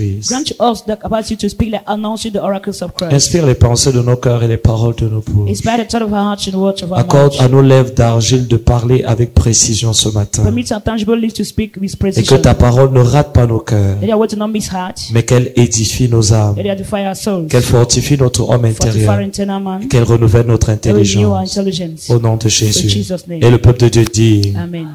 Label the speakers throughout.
Speaker 1: Christ.
Speaker 2: Grant us the capacity to speak like announcing the oracles of Christ.
Speaker 1: Inspire les pensées de nos cœurs et les paroles de nos bouches.
Speaker 2: Inspire the thought of our hearts and the words of our
Speaker 1: Accorde
Speaker 2: mouth.
Speaker 1: à nos lèvres d'argile de parler avec précision ce matin.
Speaker 2: Permit our tangible lips to speak with
Speaker 1: Et que
Speaker 2: precision.
Speaker 1: ta parole ne rate pas nos cœurs,
Speaker 2: Let your words not miss heart.
Speaker 1: mais qu'elle édifie nos âmes,
Speaker 2: Let it edify our souls.
Speaker 1: qu'elle fortifie notre homme
Speaker 2: Fortify
Speaker 1: intérieur,
Speaker 2: our internal man.
Speaker 1: qu'elle renouvelle notre
Speaker 2: Renew our
Speaker 1: intelligence.
Speaker 2: intelligence.
Speaker 1: Au nom de
Speaker 2: In
Speaker 1: Jésus.
Speaker 2: Jesus' name.
Speaker 1: Et le peuple de Dieu dit,
Speaker 2: Amen.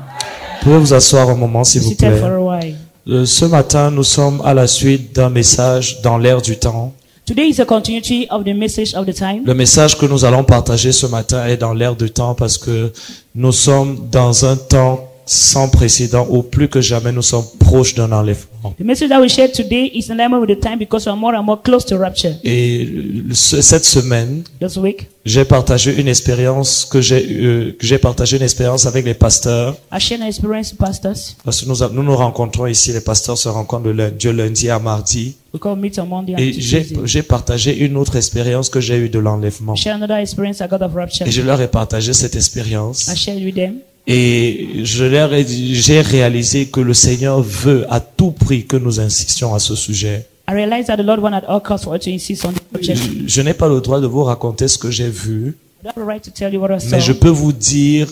Speaker 1: pouvez vous asseoir un moment s'il vous
Speaker 2: Sit down for
Speaker 1: plaît.
Speaker 2: a while.
Speaker 1: Ce matin, nous sommes à la suite d'un message dans l'air du temps.
Speaker 2: Today is a continuity of the message of the time.
Speaker 1: Le message que nous allons partager ce matin est dans l'air du temps parce que nous sommes dans un temps sans précédent où plus que jamais nous sommes proches d'un enlèvement.
Speaker 2: The message that we share today is in line with the time because we are more and more close to rapture.
Speaker 1: Et cette semaine,
Speaker 2: This week,
Speaker 1: j'ai partagé une expérience j'ai partagé une expérience avec les pasteurs
Speaker 2: I share an experience with pastors.
Speaker 1: parce que nous nous rencontrons ici, les pasteurs se rencontrent de lundi à mardi.
Speaker 2: We call meet on Monday and
Speaker 1: Et
Speaker 2: Tuesday.
Speaker 1: j'ai partagé une autre expérience que j'ai eue de l'enlèvement.
Speaker 2: Share another experience I got of rapture.
Speaker 1: Et je leur ai partagé cette expérience.
Speaker 2: I shared with them.
Speaker 1: Et j'ai réalisé que le Seigneur veut à tout prix que nous insistions à ce sujet.
Speaker 2: I realized that the Lord wanted at all costs for us to insist on the subject.
Speaker 1: Je n'ai pas le droit de vous raconter ce que j'ai vu,
Speaker 2: I don't have a right to tell you what I saw.
Speaker 1: mais je peux vous dire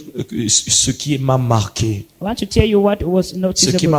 Speaker 1: ce qui m'a marqué.
Speaker 2: I want to tell you what was
Speaker 1: Ce qui m'a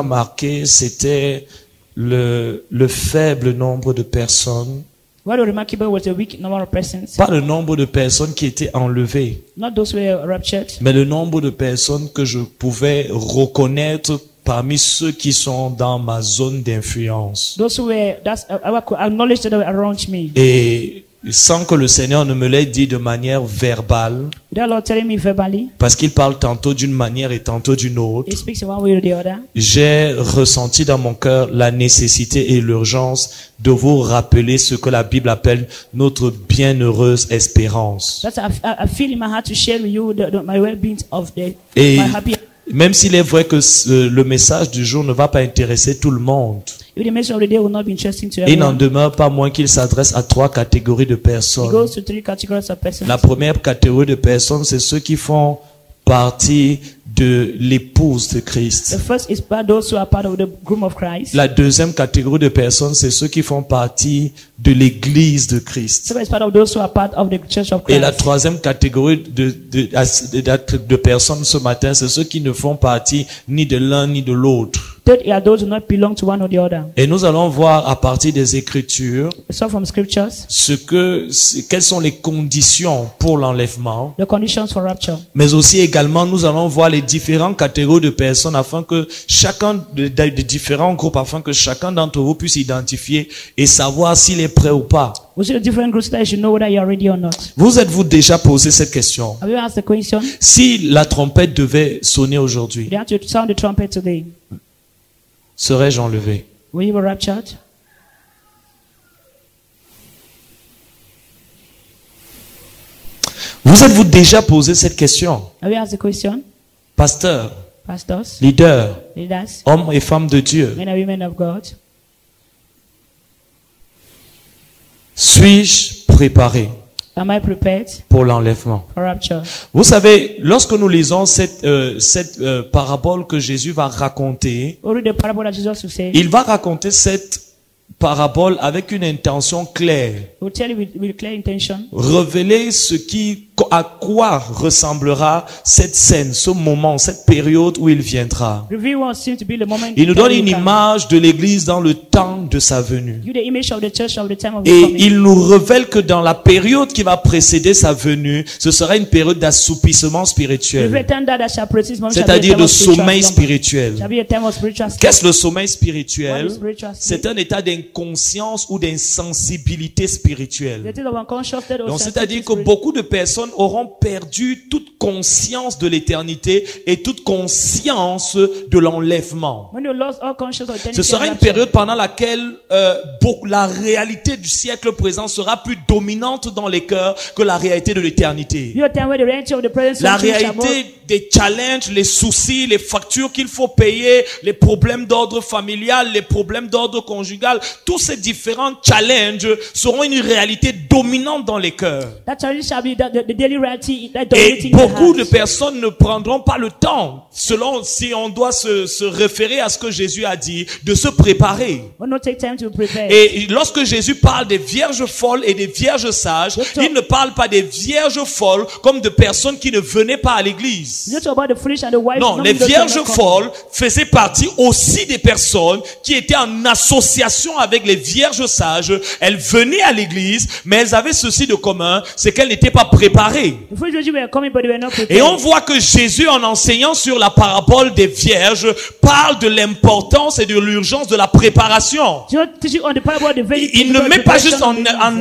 Speaker 2: noticeable.
Speaker 1: marqué, c'était le faible nombre de personnes,
Speaker 2: What was remarkable was the weak number of persons.
Speaker 1: pas le nombre de personnes qui étaient enlevées,
Speaker 2: Not those who were raptured,
Speaker 1: mais le nombre de personnes que je pouvais reconnaître parmi ceux qui sont dans ma zone d'influence.
Speaker 2: those who were, I could acknowledge that they were around me.
Speaker 1: Et sans que le Seigneur ne me l'ait dit de manière verbale,
Speaker 2: Without Lord telling me verbally,
Speaker 1: parce qu'il parle tantôt d'une manière et tantôt d'une
Speaker 2: He
Speaker 1: autre,
Speaker 2: speaks in one way or the other.
Speaker 1: j'ai ressenti dans mon cœur la nécessité et l'urgence de vous rappeler ce que la Bible appelle notre bienheureuse espérance.
Speaker 2: That's I feel in my heart to share with you my well-being of
Speaker 1: Et
Speaker 2: my happy.
Speaker 1: même s'il est vrai que le message du jour ne va pas intéresser tout le monde,
Speaker 2: If the message of the day will not be interesting to
Speaker 1: il n'en
Speaker 2: everyone,
Speaker 1: demeure pas moins qu'il s'adresse à 3 catégories de
Speaker 2: it
Speaker 1: personnes.
Speaker 2: goes to 3 categories of persons.
Speaker 1: La première catégorie de personnes, c'est ceux qui font partie de l'épouse de
Speaker 2: The
Speaker 1: Christ.
Speaker 2: first is those who are part of the groom of Christ.
Speaker 1: La deuxième catégorie de personnes, c'est ceux qui font partie de l'église de
Speaker 2: The
Speaker 1: Christ.
Speaker 2: second is part of those who are part of the church of
Speaker 1: Et la
Speaker 2: Christ.
Speaker 1: troisième catégorie de personnes ce matin, c'est ceux qui ne font partie ni de l'un ni de l'autre.
Speaker 2: Third are those who do not belong to one or the other.
Speaker 1: Et nous allons voir à partir des Écritures
Speaker 2: So from scriptures,
Speaker 1: quelles sont les conditions pour l'enlèvement,
Speaker 2: the conditions for rapture.
Speaker 1: mais aussi également nous allons voir les différentes catégories de personnes afin que chacun des différents groupes, afin que chacun d'entre vous puisse identifier et savoir s'il est prêt ou pas.
Speaker 2: We see the different groups that you should know whether you are ready or not.
Speaker 1: Vous êtes-vous déjà posé cette question?
Speaker 2: Have you asked the question?
Speaker 1: Si la trompette devait sonner aujourd'hui,
Speaker 2: You have to sound the trumpet today.
Speaker 1: serais-je enlevé?
Speaker 2: Will you be raptured?
Speaker 1: Vous êtes-vous déjà posé cette question?
Speaker 2: Have you asked the question?
Speaker 1: Pasteur,
Speaker 2: Pastors,
Speaker 1: leader,
Speaker 2: leaders,
Speaker 1: hommes et femmes de Dieu,
Speaker 2: men and women of God,
Speaker 1: suis-je préparé
Speaker 2: am I prepared
Speaker 1: pour l'enlèvement?
Speaker 2: for rapture?
Speaker 1: Vous savez, lorsque nous lisons cette parabole que Jésus va raconter,
Speaker 2: Or read the parable that Jesus will say.
Speaker 1: il va raconter cette parabole avec une intention claire.
Speaker 2: He will tell you with clear intention.
Speaker 1: Révéler à quoi ressemblera cette scène, ce moment, cette période où il viendra.
Speaker 2: Reveal what seems to be the moment.
Speaker 1: Il nous donne
Speaker 2: that
Speaker 1: une
Speaker 2: will come.
Speaker 1: image de l'église dans le temps de sa venue.
Speaker 2: You the image of the church of the time of the
Speaker 1: Et
Speaker 2: coming.
Speaker 1: il nous révèle que dans la période qui va précéder sa venue, ce sera une période d'assoupissement spirituel,
Speaker 2: Reveal time that shall precede moment shall be a
Speaker 1: c'est-à-dire
Speaker 2: time
Speaker 1: de
Speaker 2: of spiritual
Speaker 1: sommeil
Speaker 2: slumber.
Speaker 1: spirituel.
Speaker 2: Shall be a time of spiritual sleep.
Speaker 1: Qu'est-ce le sommeil
Speaker 2: What
Speaker 1: spirituel?
Speaker 2: is spiritual sleep?
Speaker 1: C'est un état d'inconscience ou d'insensibilité spirituelle.
Speaker 2: The state of unconscious state of
Speaker 1: Donc,
Speaker 2: sensitive
Speaker 1: c'est-à-dire que
Speaker 2: spirit.
Speaker 1: beaucoup de personnes auront perdu toute conscience de l'éternité et toute conscience de l'enlèvement.
Speaker 2: When you lost all conscious of eternity
Speaker 1: Ce sera
Speaker 2: and
Speaker 1: une
Speaker 2: rapture,
Speaker 1: période pendant laquelle la réalité du siècle présent sera plus dominante dans les cœurs que la réalité de l'éternité.
Speaker 2: you a time where the reality of the present
Speaker 1: La
Speaker 2: century shall more-
Speaker 1: réalité des challenges, les soucis, les factures qu'il faut payer, les problèmes d'ordre familial, les problèmes d'ordre conjugal, tous ces différents challenges seront une réalité dominante dans les cœurs.
Speaker 2: that challenge shall be the the daily reality that
Speaker 1: Et
Speaker 2: dominating the
Speaker 1: beaucoup de
Speaker 2: heart.
Speaker 1: personnes ne prendront pas le temps, selon si on doit se référer à ce que Jésus a dit, de se préparer.
Speaker 2: Will not take time to prepare.
Speaker 1: Et lorsque Jésus parle des vierges folles et des vierges sages, il ne parle pas des vierges folles comme de personnes qui ne venaient pas à l'église.
Speaker 2: You talk about the foolish and the wise.
Speaker 1: Non,
Speaker 2: not
Speaker 1: les
Speaker 2: those who are
Speaker 1: vierges
Speaker 2: not coming.
Speaker 1: folles faisaient partie aussi des personnes qui étaient en association avec les vierges sages. Elles venaient à l'église, mais elles avaient ceci de commun, c'est qu'elles n'étaient pas préparées.
Speaker 2: The foolish virgins were coming, but they were not prepared.
Speaker 1: Et on voit que Jésus, en enseignant sur la parabole des vierges, parle de l'importance et de l'urgence de la préparation.
Speaker 2: Jesus teaching on the parable of the virgin.
Speaker 1: Il ne met pas juste en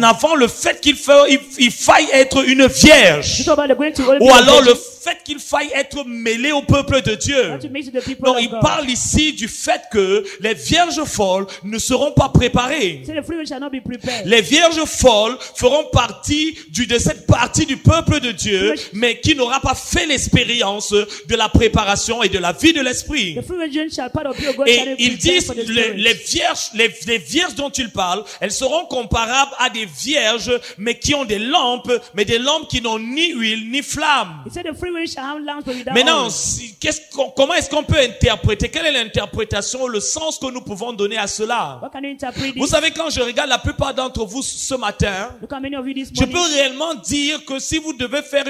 Speaker 1: avant le fait qu'il faille être une vierge,
Speaker 2: You talk about the going to
Speaker 1: ou alors le fait qu'il faille être mêlé au peuple de Dieu.
Speaker 2: to mix with the people
Speaker 1: Non,
Speaker 2: of
Speaker 1: il
Speaker 2: God.
Speaker 1: parle ici du fait que les vierges folles ne seront pas préparées.
Speaker 2: Say the foolish shall not be prepared.
Speaker 1: Les vierges folles feront partie de cette partie du peuple de Dieu, mais qui n'aura pas fait l'expérience de la préparation et de la vie de l'esprit.
Speaker 2: The foolish virgin shall part of you, God
Speaker 1: Et
Speaker 2: shall
Speaker 1: il
Speaker 2: prepare
Speaker 1: dit,
Speaker 2: for the
Speaker 1: les vierges dont il parle, elles seront comparables à des vierges, mais qui ont des lampes, mais des lampes qui n'ont ni huile ni flamme.
Speaker 2: He said the free will shall have lamps but without
Speaker 1: Maintenant,
Speaker 2: oil.
Speaker 1: comment est-ce qu'on peut interpréter? Quelle est l'interprétation, le sens que nous pouvons donner à cela?
Speaker 2: What can you interpret
Speaker 1: Vous
Speaker 2: this?
Speaker 1: savez, quand je regarde la plupart d'entre vous ce matin,
Speaker 2: Look how many of you this
Speaker 1: je
Speaker 2: morning.
Speaker 1: peux réellement dire que si vous devez faire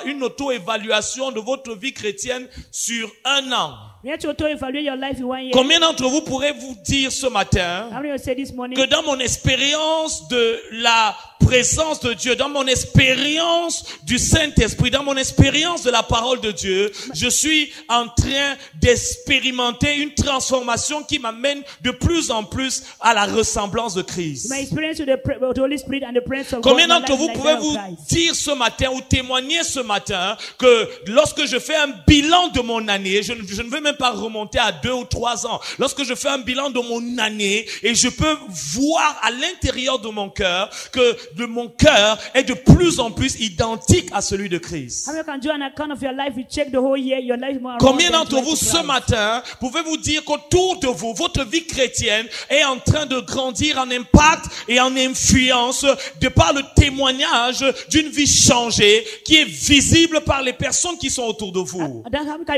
Speaker 1: une auto-évaluation de votre vie chrétienne sur un an,
Speaker 2: You have to auto-evaluate your life in 1 year.
Speaker 1: combien d'entre vous pourrez vous dire ce matin
Speaker 2: How many of you say this morning?
Speaker 1: que dans mon expérience de la présence de Dieu, dans mon expérience du Saint-Esprit, dans mon expérience de la parole de Dieu, je suis en train d'expérimenter une transformation qui m'amène de plus en plus à la ressemblance de Christ.
Speaker 2: My experience with the Holy Spirit and the presence of
Speaker 1: Combien
Speaker 2: God, my
Speaker 1: d'entre
Speaker 2: life
Speaker 1: vous
Speaker 2: is like
Speaker 1: pouvez
Speaker 2: that of
Speaker 1: vous
Speaker 2: Christ.
Speaker 1: dire ce matin ou témoigner ce matin que lorsque je fais un bilan de mon année, je ne veux même pas remonter à 2 ou 3 ans, lorsque je fais un bilan de mon année et je peux voir à l'intérieur de mon cœur que mon cœur est de plus en plus identique à celui de Christ.
Speaker 2: How many can do an account of your life? You check the whole year, your life is more
Speaker 1: Combien
Speaker 2: around
Speaker 1: d'entre vous ce matin pouvez-vous dire qu'autour de vous, votre vie chrétienne est en train de grandir en impact et en influence de par le témoignage d'une vie changée qui est visible par les personnes qui sont autour de vous?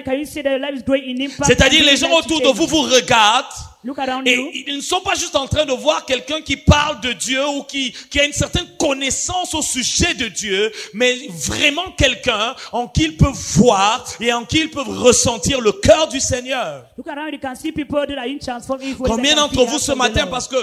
Speaker 2: Can you say that your life is growing in impact?
Speaker 1: C'est-à-dire
Speaker 2: and
Speaker 1: les
Speaker 2: you
Speaker 1: gens
Speaker 2: like to
Speaker 1: autour de
Speaker 2: change?
Speaker 1: vous vous regardent
Speaker 2: Look around
Speaker 1: et
Speaker 2: you.
Speaker 1: ils ne sont pas juste en train de voir quelqu'un qui parle de Dieu ou qui a une certaine connaissance au sujet de Dieu, mais vraiment quelqu'un en qui ils peuvent voir et en qui ils peuvent ressentir le cœur du Seigneur.
Speaker 2: Look around, you can see people that are in transform.
Speaker 1: Combien d'entre vous ce matin, parce que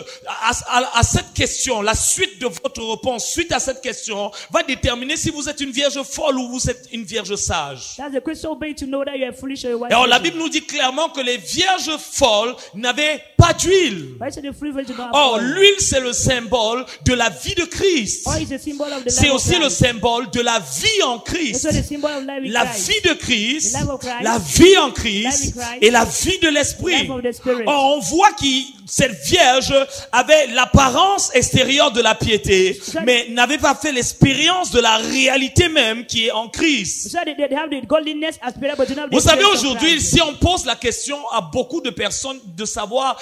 Speaker 1: à cette question, la suite de votre réponse, suite à cette question, va déterminer si vous êtes une vierge folle ou vous êtes une vierge sage.
Speaker 2: That's the question obey to know that you are foolish or you are wise.
Speaker 1: Alors la Bible nous dit clairement que les vierges folles n'avaient pas d'huile.
Speaker 2: Why should the free virgin not have
Speaker 1: Or,
Speaker 2: oil?
Speaker 1: l'huile, c'est le symbole de la vie de Christ.
Speaker 2: Oil is a symbol of the
Speaker 1: C'est
Speaker 2: life of
Speaker 1: aussi le
Speaker 2: Christ.
Speaker 1: symbole de la vie en
Speaker 2: It's
Speaker 1: Christ.
Speaker 2: also the symbol of life in
Speaker 1: La
Speaker 2: Christ.
Speaker 1: vie de Christ,
Speaker 2: The life of Christ,
Speaker 1: la vie en
Speaker 2: life
Speaker 1: Christ
Speaker 2: in Christ,
Speaker 1: et la vie de l'Esprit.
Speaker 2: life of the Spirit.
Speaker 1: Or, on voit que cette vierge avait l'apparence extérieure de la piété, mais n'avait pas fait l'expérience de la réalité même qui est en Christ.
Speaker 2: So they have the godliness aspect, but you don't have the
Speaker 1: Vous savez,
Speaker 2: grace of
Speaker 1: aujourd'hui,
Speaker 2: Christ.
Speaker 1: si on pose la question à beaucoup de personnes de savoir,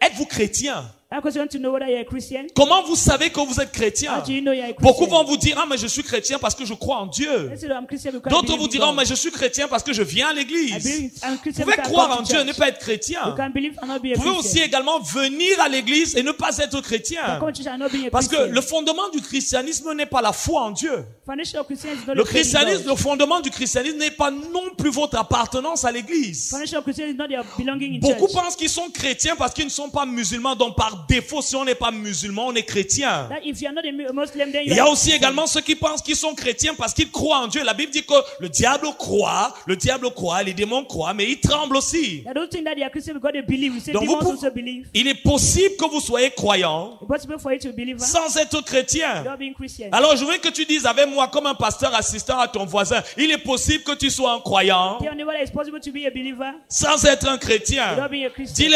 Speaker 1: êtes-vous chrétien?
Speaker 2: I question to know whether you're a Christian.
Speaker 1: Comment vous savez que vous êtes chrétien?
Speaker 2: How do you know you're a Christian?
Speaker 1: Beaucoup vont vous dire, ah, mais je suis chrétien parce que je crois en Dieu.
Speaker 2: They say, I'm Christian because I
Speaker 1: D'autres
Speaker 2: believe
Speaker 1: vous
Speaker 2: in
Speaker 1: diront,
Speaker 2: God.
Speaker 1: mais je suis chrétien parce que je viens à
Speaker 2: I
Speaker 1: l'église.
Speaker 2: believe I'm
Speaker 1: Vous
Speaker 2: Christian
Speaker 1: pouvez
Speaker 2: because I
Speaker 1: croire
Speaker 2: go
Speaker 1: en
Speaker 2: to
Speaker 1: Dieu et ne
Speaker 2: church.
Speaker 1: pas être chrétien.
Speaker 2: You can believe and not be a
Speaker 1: Vous pouvez aussi
Speaker 2: Christian.
Speaker 1: également venir à l'église et ne pas être
Speaker 2: You can
Speaker 1: chrétien.
Speaker 2: come to church and not be a
Speaker 1: Parce que
Speaker 2: Christian.
Speaker 1: le fondement du christianisme n'est pas la foi en Dieu.
Speaker 2: Foundation of Christianity is not
Speaker 1: Le
Speaker 2: the faith in
Speaker 1: christianisme,
Speaker 2: God.
Speaker 1: le fondement du christianisme n'est pas non plus votre appartenance à l'église.
Speaker 2: Foundation of Christianity is not your belonging in
Speaker 1: Beaucoup
Speaker 2: church.
Speaker 1: pensent qu'ils sont chrétiens parce qu'ils ne sont pas musulmans. Donc par défaut, si on n'est pas musulman, on est chrétien.
Speaker 2: That if you are not a Muslim, then
Speaker 1: Il
Speaker 2: you
Speaker 1: y a
Speaker 2: are
Speaker 1: aussi également ceux qui pensent qu'ils sont chrétiens parce qu'ils croient en Dieu. La Bible dit que le diable croit, les démons croient, mais ils tremblent aussi.
Speaker 2: I don't think that they are Christian because they believe. We say
Speaker 1: Donc vous
Speaker 2: demons
Speaker 1: pouvez-
Speaker 2: also believe.
Speaker 1: Il est possible que vous soyez croyant
Speaker 2: It's possible for you to believe
Speaker 1: sans être chrétien.
Speaker 2: without being Christian.
Speaker 1: Alors je veux que tu dises avec moi comme un pasteur assistant à ton voisin, il est possible que tu sois un croyant
Speaker 2: Tell me whether it's possible to be a believer
Speaker 1: sans être un chrétien.
Speaker 2: without being a Christian.
Speaker 1: Dis-le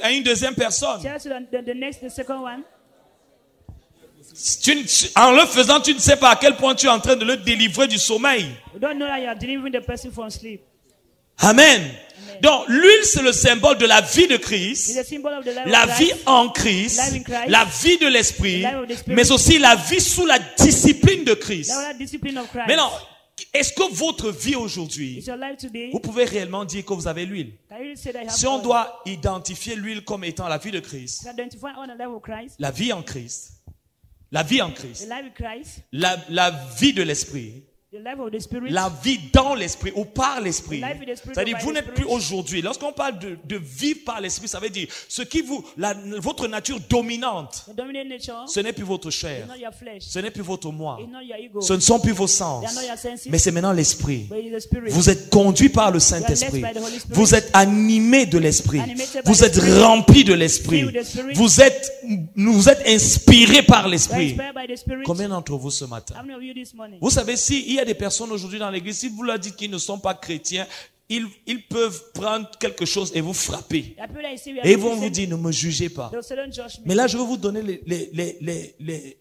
Speaker 1: à une deuxième personne.
Speaker 2: Tell us the second one.
Speaker 1: En le faisant, tu ne sais pas à quel point tu es en train de le délivrer du sommeil.
Speaker 2: You don't know that you are delivering the person from sleep.
Speaker 1: Amen. Donc, l'huile, c'est le symbole de la vie de
Speaker 2: It's
Speaker 1: Christ,
Speaker 2: a symbol of the life
Speaker 1: la
Speaker 2: of
Speaker 1: vie
Speaker 2: Christ.
Speaker 1: en Christ,
Speaker 2: Life in Christ.
Speaker 1: la vie de l'esprit,
Speaker 2: The life of the Spirit.
Speaker 1: mais aussi la vie sous la discipline de Christ.
Speaker 2: The discipline of Christ.
Speaker 1: Maintenant, est-ce que votre vie aujourd'hui,
Speaker 2: It's your life today.
Speaker 1: vous pouvez réellement dire que vous avez l'huile?
Speaker 2: Can you say that you have
Speaker 1: Si on
Speaker 2: oil?
Speaker 1: doit identifier l'huile comme étant la vie de Christ,
Speaker 2: To identify on the life of Christ,
Speaker 1: la vie en Christ, la vie en Christ,
Speaker 2: the life of Christ,
Speaker 1: la vie de l'esprit,
Speaker 2: the life of the Spirit,
Speaker 1: la vie dans l'esprit ou par l'esprit.
Speaker 2: The life in the spirit
Speaker 1: C'est-à-dire,
Speaker 2: or by
Speaker 1: vous
Speaker 2: the
Speaker 1: n'êtes plus
Speaker 2: spirit.
Speaker 1: aujourd'hui. Lorsqu'on parle de vivre par l'esprit, ça veut dire ce qui votre nature dominante,
Speaker 2: the dominant nature,
Speaker 1: ce n'est plus votre chair,
Speaker 2: is not your flesh,
Speaker 1: ce n'est plus votre moi,
Speaker 2: it's not your ego,
Speaker 1: ce ne sont plus vos
Speaker 2: they
Speaker 1: sens,
Speaker 2: are not your senses,
Speaker 1: mais c'est maintenant l'esprit.
Speaker 2: but it's the Spirit.
Speaker 1: Vous êtes conduit par le Saint-Esprit.
Speaker 2: You are led by the Holy Spirit.
Speaker 1: Vous êtes animé de l'Esprit.
Speaker 2: Animated by
Speaker 1: Vous
Speaker 2: the
Speaker 1: êtes
Speaker 2: Spirit.
Speaker 1: rempli de l'Esprit.
Speaker 2: Filled with the Spirit.
Speaker 1: Vous êtes inspiré par
Speaker 2: You are
Speaker 1: l'Esprit.
Speaker 2: inspired by the Spirit.
Speaker 1: Combien d'entre vous ce matin?
Speaker 2: How many of you this morning?
Speaker 1: Vous savez, s'il y a des personnes aujourd'hui dans l'église, si vous leur dites qu'ils ne sont pas chrétiens, ils peuvent prendre quelque chose et vous frapper.
Speaker 2: There are people that you see we are
Speaker 1: Et ils
Speaker 2: not
Speaker 1: vont vous
Speaker 2: Christians.
Speaker 1: dire, ne me jugez pas.
Speaker 2: They'll say, don't judge me.
Speaker 1: Mais là, je vais vous donner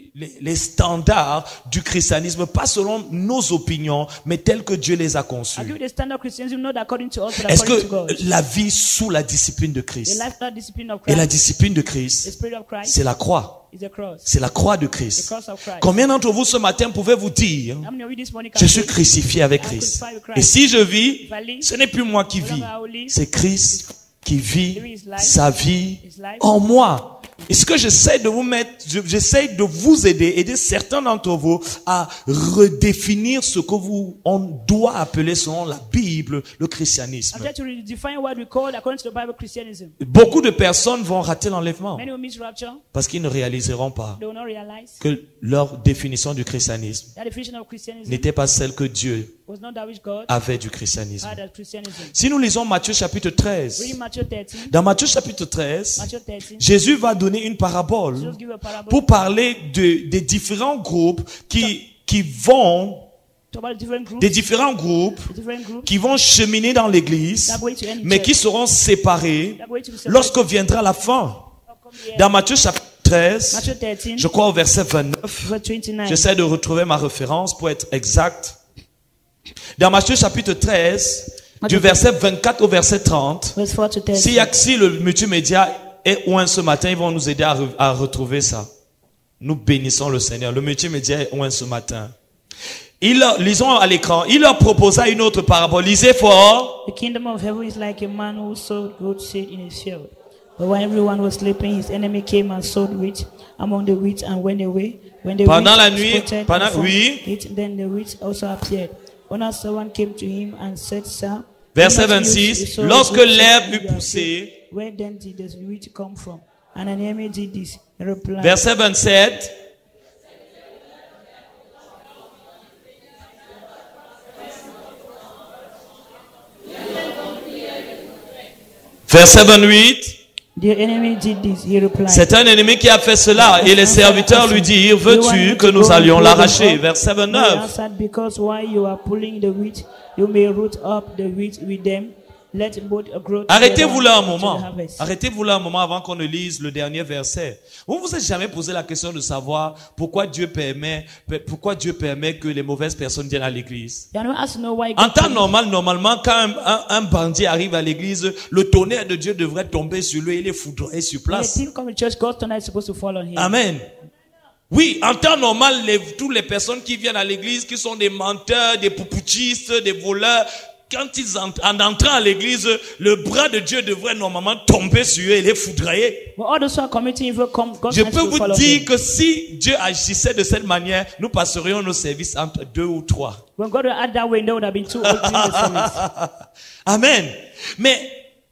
Speaker 1: les standards du christianisme, pas selon nos opinions, mais tels que Dieu les a
Speaker 2: I'll
Speaker 1: conçus.
Speaker 2: give you the standard Christianism, not according to us, but
Speaker 1: Est-ce
Speaker 2: according to
Speaker 1: que
Speaker 2: God.
Speaker 1: la vie sous la discipline de
Speaker 2: The
Speaker 1: Christ
Speaker 2: lifestyle discipline of
Speaker 1: et la
Speaker 2: Christ,
Speaker 1: discipline de
Speaker 2: the
Speaker 1: Christ,
Speaker 2: Spirit of Christ,
Speaker 1: c'est la croix.
Speaker 2: is the cross.
Speaker 1: C'est la croix de
Speaker 2: The
Speaker 1: Christ.
Speaker 2: cross of Christ.
Speaker 1: Combien d'entre vous ce matin pouvez vous dire,
Speaker 2: How many of you this morning can
Speaker 1: je suis
Speaker 2: say,
Speaker 1: crucifié avec
Speaker 2: I'm
Speaker 1: Christ.
Speaker 2: crucified with Christ.
Speaker 1: Et si je vis,
Speaker 2: If I live,
Speaker 1: ce n'est plus moi qui
Speaker 2: no
Speaker 1: vis,
Speaker 2: longer I will live,
Speaker 1: c'est Christ qui vit
Speaker 2: living his life,
Speaker 1: sa vie
Speaker 2: his life.
Speaker 1: en moi. Et ce que j'essaie de vous mettre, j'essaie de vous aider certains d'entre vous à redéfinir ce que on doit appeler selon la Bible, le christianisme.
Speaker 2: I'm trying to redefine what we call, according to the Bible, Christianism.
Speaker 1: Beaucoup de personnes vont rater l'enlèvement
Speaker 2: Many will miss rapture.
Speaker 1: parce qu'ils ne réaliseront pas
Speaker 2: They will not realize
Speaker 1: que leur définition du christianisme
Speaker 2: that the definition of Christianism
Speaker 1: n'était pas celle que Dieu
Speaker 2: was not that which God
Speaker 1: avait du christianisme.
Speaker 2: had as Christianism.
Speaker 1: Si nous lisons Matthieu chapitre 13,
Speaker 2: Reading Matthew 13,
Speaker 1: dans Matthieu chapitre 13,
Speaker 2: Matthew 13,
Speaker 1: Jésus va donner une parabole
Speaker 2: Jesus give a parable
Speaker 1: pour parler des différents groupes qui vont,
Speaker 2: to about different groups,
Speaker 1: des différents groupes qui vont cheminer dans l'église,
Speaker 2: that going to any
Speaker 1: mais qui
Speaker 2: church,
Speaker 1: seront séparés
Speaker 2: that going to be separated.
Speaker 1: lorsque viendra la fin. Dans Matthieu chapitre 13,
Speaker 2: Matthew 13,
Speaker 1: je crois au verset 29,
Speaker 2: verse 29.
Speaker 1: j'essaie de retrouver ma référence pour être exact. Dans Matthieu chapitre 13, du verset 24 au verset 30,
Speaker 2: Verse 4 to 30.
Speaker 1: si le multimédia est loin ce matin, ils vont nous aider à retrouver ça. Nous bénissons le Seigneur. Le multimédia est loin ce matin. Lisons à l'écran. Il leur proposa une autre parabole. Lisez fort.
Speaker 2: The kingdom of heaven is like a man who sowed good seed in his field. But when everyone was sleeping, his enemy came and sowed wheat among the wheat and went away. When the
Speaker 1: Pendant
Speaker 2: wheat
Speaker 1: la nuit,
Speaker 2: sprouted
Speaker 1: pendant-
Speaker 2: and formed
Speaker 1: oui.
Speaker 2: it, then the wheat also appeared. When a servant came to him and said, Sir,
Speaker 1: Verset
Speaker 2: why not use
Speaker 1: 26.
Speaker 2: the soil
Speaker 1: Lorsque
Speaker 2: good seed
Speaker 1: l'herbe
Speaker 2: in
Speaker 1: eut
Speaker 2: your
Speaker 1: poussé,
Speaker 2: field? Where then did the wheat come from? And an enemy did this. He replied,
Speaker 1: verset 27. Verset 28.
Speaker 2: The enemy did this. He replied,
Speaker 1: C'est un ennemi qui a fait cela. Et les serviteurs lui dirent, veux-tu que nous allions l'arracher? Verset
Speaker 2: He
Speaker 1: 29.
Speaker 2: answered, because while you are pulling the wheat, you may root up the wheat with them. Let both grow
Speaker 1: Arrêtez-vous là un
Speaker 2: together
Speaker 1: moment.
Speaker 2: until the harvest.
Speaker 1: Arrêtez-vous là un moment avant qu'on ne lise le dernier verset. Vous vous êtes jamais posé la question de savoir pourquoi Dieu permet que les mauvaises personnes viennent à l'église?
Speaker 2: You know, as to know why
Speaker 1: En
Speaker 2: God
Speaker 1: temps
Speaker 2: permits-
Speaker 1: normalement, quand un bandit arrive à l'église, le tonnerre de Dieu devrait tomber sur lui et les foudroyer sur
Speaker 2: when a
Speaker 1: place.
Speaker 2: thief comes to church, God's thunder is supposed to fall on him.
Speaker 1: Amen. Oui, en temps normal, toutes les personnes qui viennent à l'église, qui sont des menteurs, des poupouchistes, des voleurs, quand en entrant à l'église, le bras de Dieu devrait normalement tomber sur eux et les foudroyer.
Speaker 2: But all those who are committing evil come, God's
Speaker 1: Je
Speaker 2: hands
Speaker 1: peux
Speaker 2: will
Speaker 1: vous
Speaker 2: fall on
Speaker 1: dire
Speaker 2: him.
Speaker 1: que si Dieu agissait de cette manière, nous passerions nos services entre 2 ou 3.
Speaker 2: When God will act that way, there would have been 2 or 3 in the service.
Speaker 1: Amen. Mais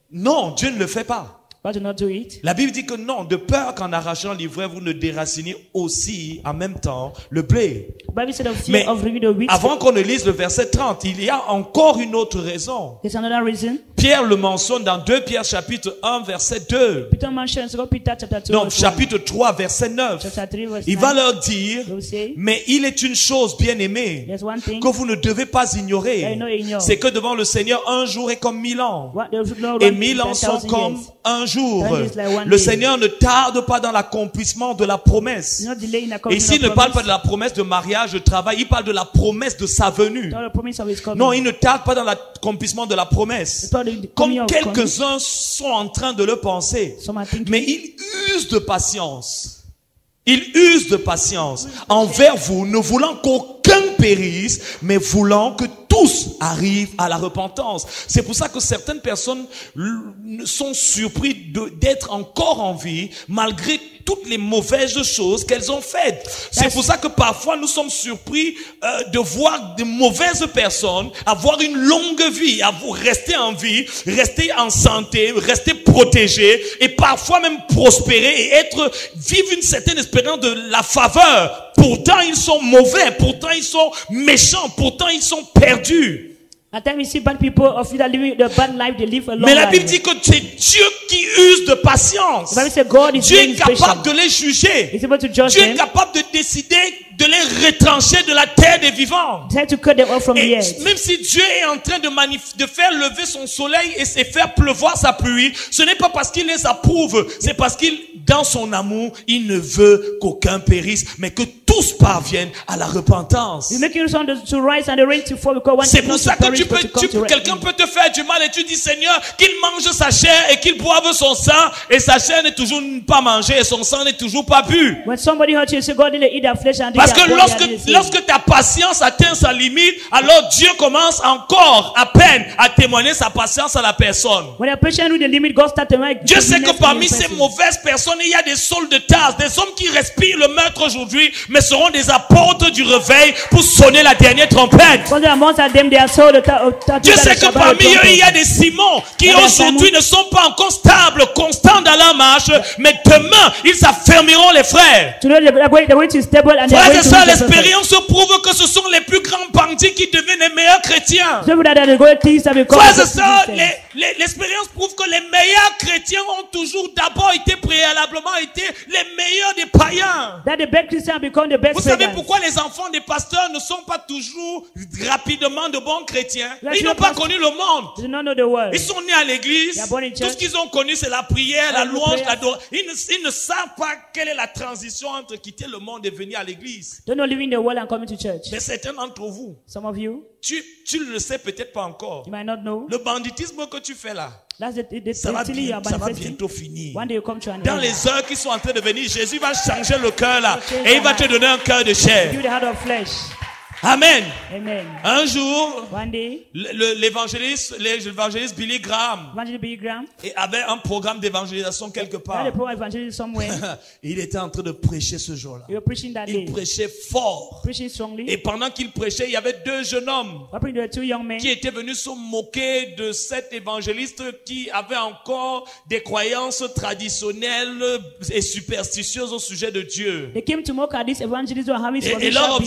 Speaker 1: non, Dieu ne le fait pas.
Speaker 2: God will not do it.
Speaker 1: La Bible dit que non, de peur qu'en arrachant l'ivraie, vous ne déraciniez aussi en même temps le blé.
Speaker 2: The Bible said of fear
Speaker 1: Mais
Speaker 2: of removing the wheat.
Speaker 1: avant qu'on ne lise le verset 30, il y a encore une autre raison.
Speaker 2: There's another reason.
Speaker 1: Pierre le mentionne dans 2 Pierre chapitre 1 verset 2.
Speaker 2: Peter mentions, go Peter chapter 2.
Speaker 1: Non,
Speaker 2: verse 1.
Speaker 1: chapitre 3 verset 9.
Speaker 2: Chapter 3 verse
Speaker 1: Il
Speaker 2: 9.
Speaker 1: va leur dire,
Speaker 2: He will say,
Speaker 1: mais il est une chose bien aimée
Speaker 2: there's one thing
Speaker 1: que vous ne devez pas ignorer.
Speaker 2: that you know ignore.
Speaker 1: C'est que devant le Seigneur, un jour est comme 1000 ans.
Speaker 2: What the Lord
Speaker 1: Et
Speaker 2: wants
Speaker 1: 1000 ans
Speaker 2: is
Speaker 1: sont
Speaker 2: 1,000
Speaker 1: comme
Speaker 2: years.
Speaker 1: un jour.
Speaker 2: That is like one
Speaker 1: Le
Speaker 2: day.
Speaker 1: Seigneur ne tarde pas dans l'accomplissement de la promesse.
Speaker 2: Not delay in
Speaker 1: Et
Speaker 2: accomplishment
Speaker 1: ici, il ne
Speaker 2: of
Speaker 1: parle pas
Speaker 2: promise.
Speaker 1: de la promesse de mariage, de travail, il parle de la promesse de sa venue.
Speaker 2: Not the promise of his coming.
Speaker 1: Non, il ne tarde pas dans l'accomplissement de la promesse.
Speaker 2: It's not the
Speaker 1: Comme
Speaker 2: coming of coming.
Speaker 1: quelques-uns sont en train de le penser.
Speaker 2: Some are thinking.
Speaker 1: Mais il use de patience. Il use de patience envers vous, ne voulant qu'aucun périsse, mais voulant que tous arrivent à la repentance. C'est pour ça que certaines personnes sont surpris d'être encore en vie, malgré toutes les mauvaises choses qu'elles ont faites. C'est pour ça que parfois nous sommes surpris de voir de mauvaises personnes avoir une longue vie, rester en vie, rester en santé, rester protégés et parfois même prospérer et vivre une certaine espérance de la faveur. Pourtant ils sont mauvais, pourtant ils sont méchants, pourtant ils sont perdus.
Speaker 2: At times we see bad people of that living the bad life, they live a long
Speaker 1: Mais la Bible
Speaker 2: life.
Speaker 1: dit que c'est Dieu qui use de patience.
Speaker 2: The Bible says God is
Speaker 1: Dieu
Speaker 2: very
Speaker 1: est capable
Speaker 2: patient.
Speaker 1: de les juger.
Speaker 2: He's able to judge
Speaker 1: Dieu est
Speaker 2: them.
Speaker 1: capable de décider de les retrancher de la terre des vivants.
Speaker 2: Try to cut them off from the
Speaker 1: Et
Speaker 2: earth.
Speaker 1: même si Dieu est en train de faire lever son soleil et faire pleuvoir sa pluie, ce n'est pas parce qu'il les approuve, c'est parce dans son amour, il ne veut qu'aucun périsse, mais que tous parviennent à la repentance.
Speaker 2: He's making the sun to rise and the rain to fall because one
Speaker 1: C'est
Speaker 2: is
Speaker 1: pour
Speaker 2: not
Speaker 1: ça
Speaker 2: to
Speaker 1: que
Speaker 2: perish, but to come to
Speaker 1: quelqu'un peut te faire du mal et tu dis Seigneur qu'il mange sa chair et qu'il boive son sang et sa chair n'est toujours pas mangée et son sang n'est toujours pas bu.
Speaker 2: When somebody hurts you, say God didn't eat their flesh and
Speaker 1: Parce que lorsque ta patience atteint sa limite, alors Dieu commence encore à peine à témoigner sa patience à la personne.
Speaker 2: when a patient with the limit, God start to make
Speaker 1: Dieu sait que
Speaker 2: goodness
Speaker 1: parmi
Speaker 2: in the
Speaker 1: ces
Speaker 2: person.
Speaker 1: mauvaises personnes, il y a des saules de tasse, des hommes qui respirent le meurtre aujourd'hui, mais seront des apôtres du réveil pour sonner la dernière trompette.
Speaker 2: Because amongst them, they are so
Speaker 1: Dieu sait que parmi eux, il y a des Simons qui aujourd'hui ne sont pas encore stables, constants dans la marche, mais demain, ils affermiront les frères.
Speaker 2: Today they're going to stable and they're
Speaker 1: Frères
Speaker 2: going
Speaker 1: et
Speaker 2: to
Speaker 1: sœurs,
Speaker 2: reach the perfect.
Speaker 1: l'expérience prouve que ce sont les plus grands bandits qui deviennent les meilleurs chrétiens.
Speaker 2: So that the good things have become
Speaker 1: Frères et
Speaker 2: the
Speaker 1: sœurs,
Speaker 2: Christians.
Speaker 1: l'expérience prouve que les meilleurs chrétiens ont toujours d'abord été préalablement été les meilleurs des païens.
Speaker 2: That the best Christians have become the best
Speaker 1: Vous savez
Speaker 2: pagans.
Speaker 1: pourquoi les enfants des pasteurs ne sont pas toujours rapidement de bons chrétiens?
Speaker 2: Là,
Speaker 1: Ils
Speaker 2: tu
Speaker 1: n'ont
Speaker 2: as
Speaker 1: pas
Speaker 2: pas-
Speaker 1: connu le monde.
Speaker 2: They do not know the word.
Speaker 1: Ils sont nés à l'église.
Speaker 2: They are born in
Speaker 1: Tout
Speaker 2: church.
Speaker 1: ce qu'ils ont connu, c'est la prière, la
Speaker 2: the
Speaker 1: louange,
Speaker 2: prayer.
Speaker 1: l'adoration. Ils ne savent pas quelle est la transition entre quitter le monde et venir à l'église.
Speaker 2: Don't know living the world and coming to church.
Speaker 1: Mais certains d'entre vous,
Speaker 2: Some of you,
Speaker 1: tu ne le sais peut-être pas encore.
Speaker 2: you might not know.
Speaker 1: Le banditisme que tu fais là,
Speaker 2: That's the
Speaker 1: ça va,
Speaker 2: till you are
Speaker 1: ça va
Speaker 2: manifesting.
Speaker 1: bientôt finir.
Speaker 2: One day you come to an
Speaker 1: Dans
Speaker 2: end.
Speaker 1: les heures qui sont en train de venir, Jésus va changer le cœur là et il va te donner un cœur de chair.
Speaker 2: Give you the heart of flesh.
Speaker 1: Amen.
Speaker 2: Amen.
Speaker 1: Un jour,
Speaker 2: One day,
Speaker 1: l'évangéliste Billy Graham
Speaker 2: Evangelist Billy Graham
Speaker 1: avait un programme d'évangélisation quelque
Speaker 2: had
Speaker 1: part.
Speaker 2: a poor evangelist somewhere.
Speaker 1: Il était en train de prêcher ce jour-là.
Speaker 2: He was preaching that day.
Speaker 1: Il prêchait fort.
Speaker 2: Preaching strongly.
Speaker 1: Et pendant qu'il prêchait, il y avait deux jeunes hommes
Speaker 2: Happening to the two young men
Speaker 1: qui étaient venus se moquer de cet évangéliste qui avait encore des croyances traditionnelles et superstitieuses au sujet de Dieu.
Speaker 2: They came to mock at this evangelist who are having
Speaker 1: Et leur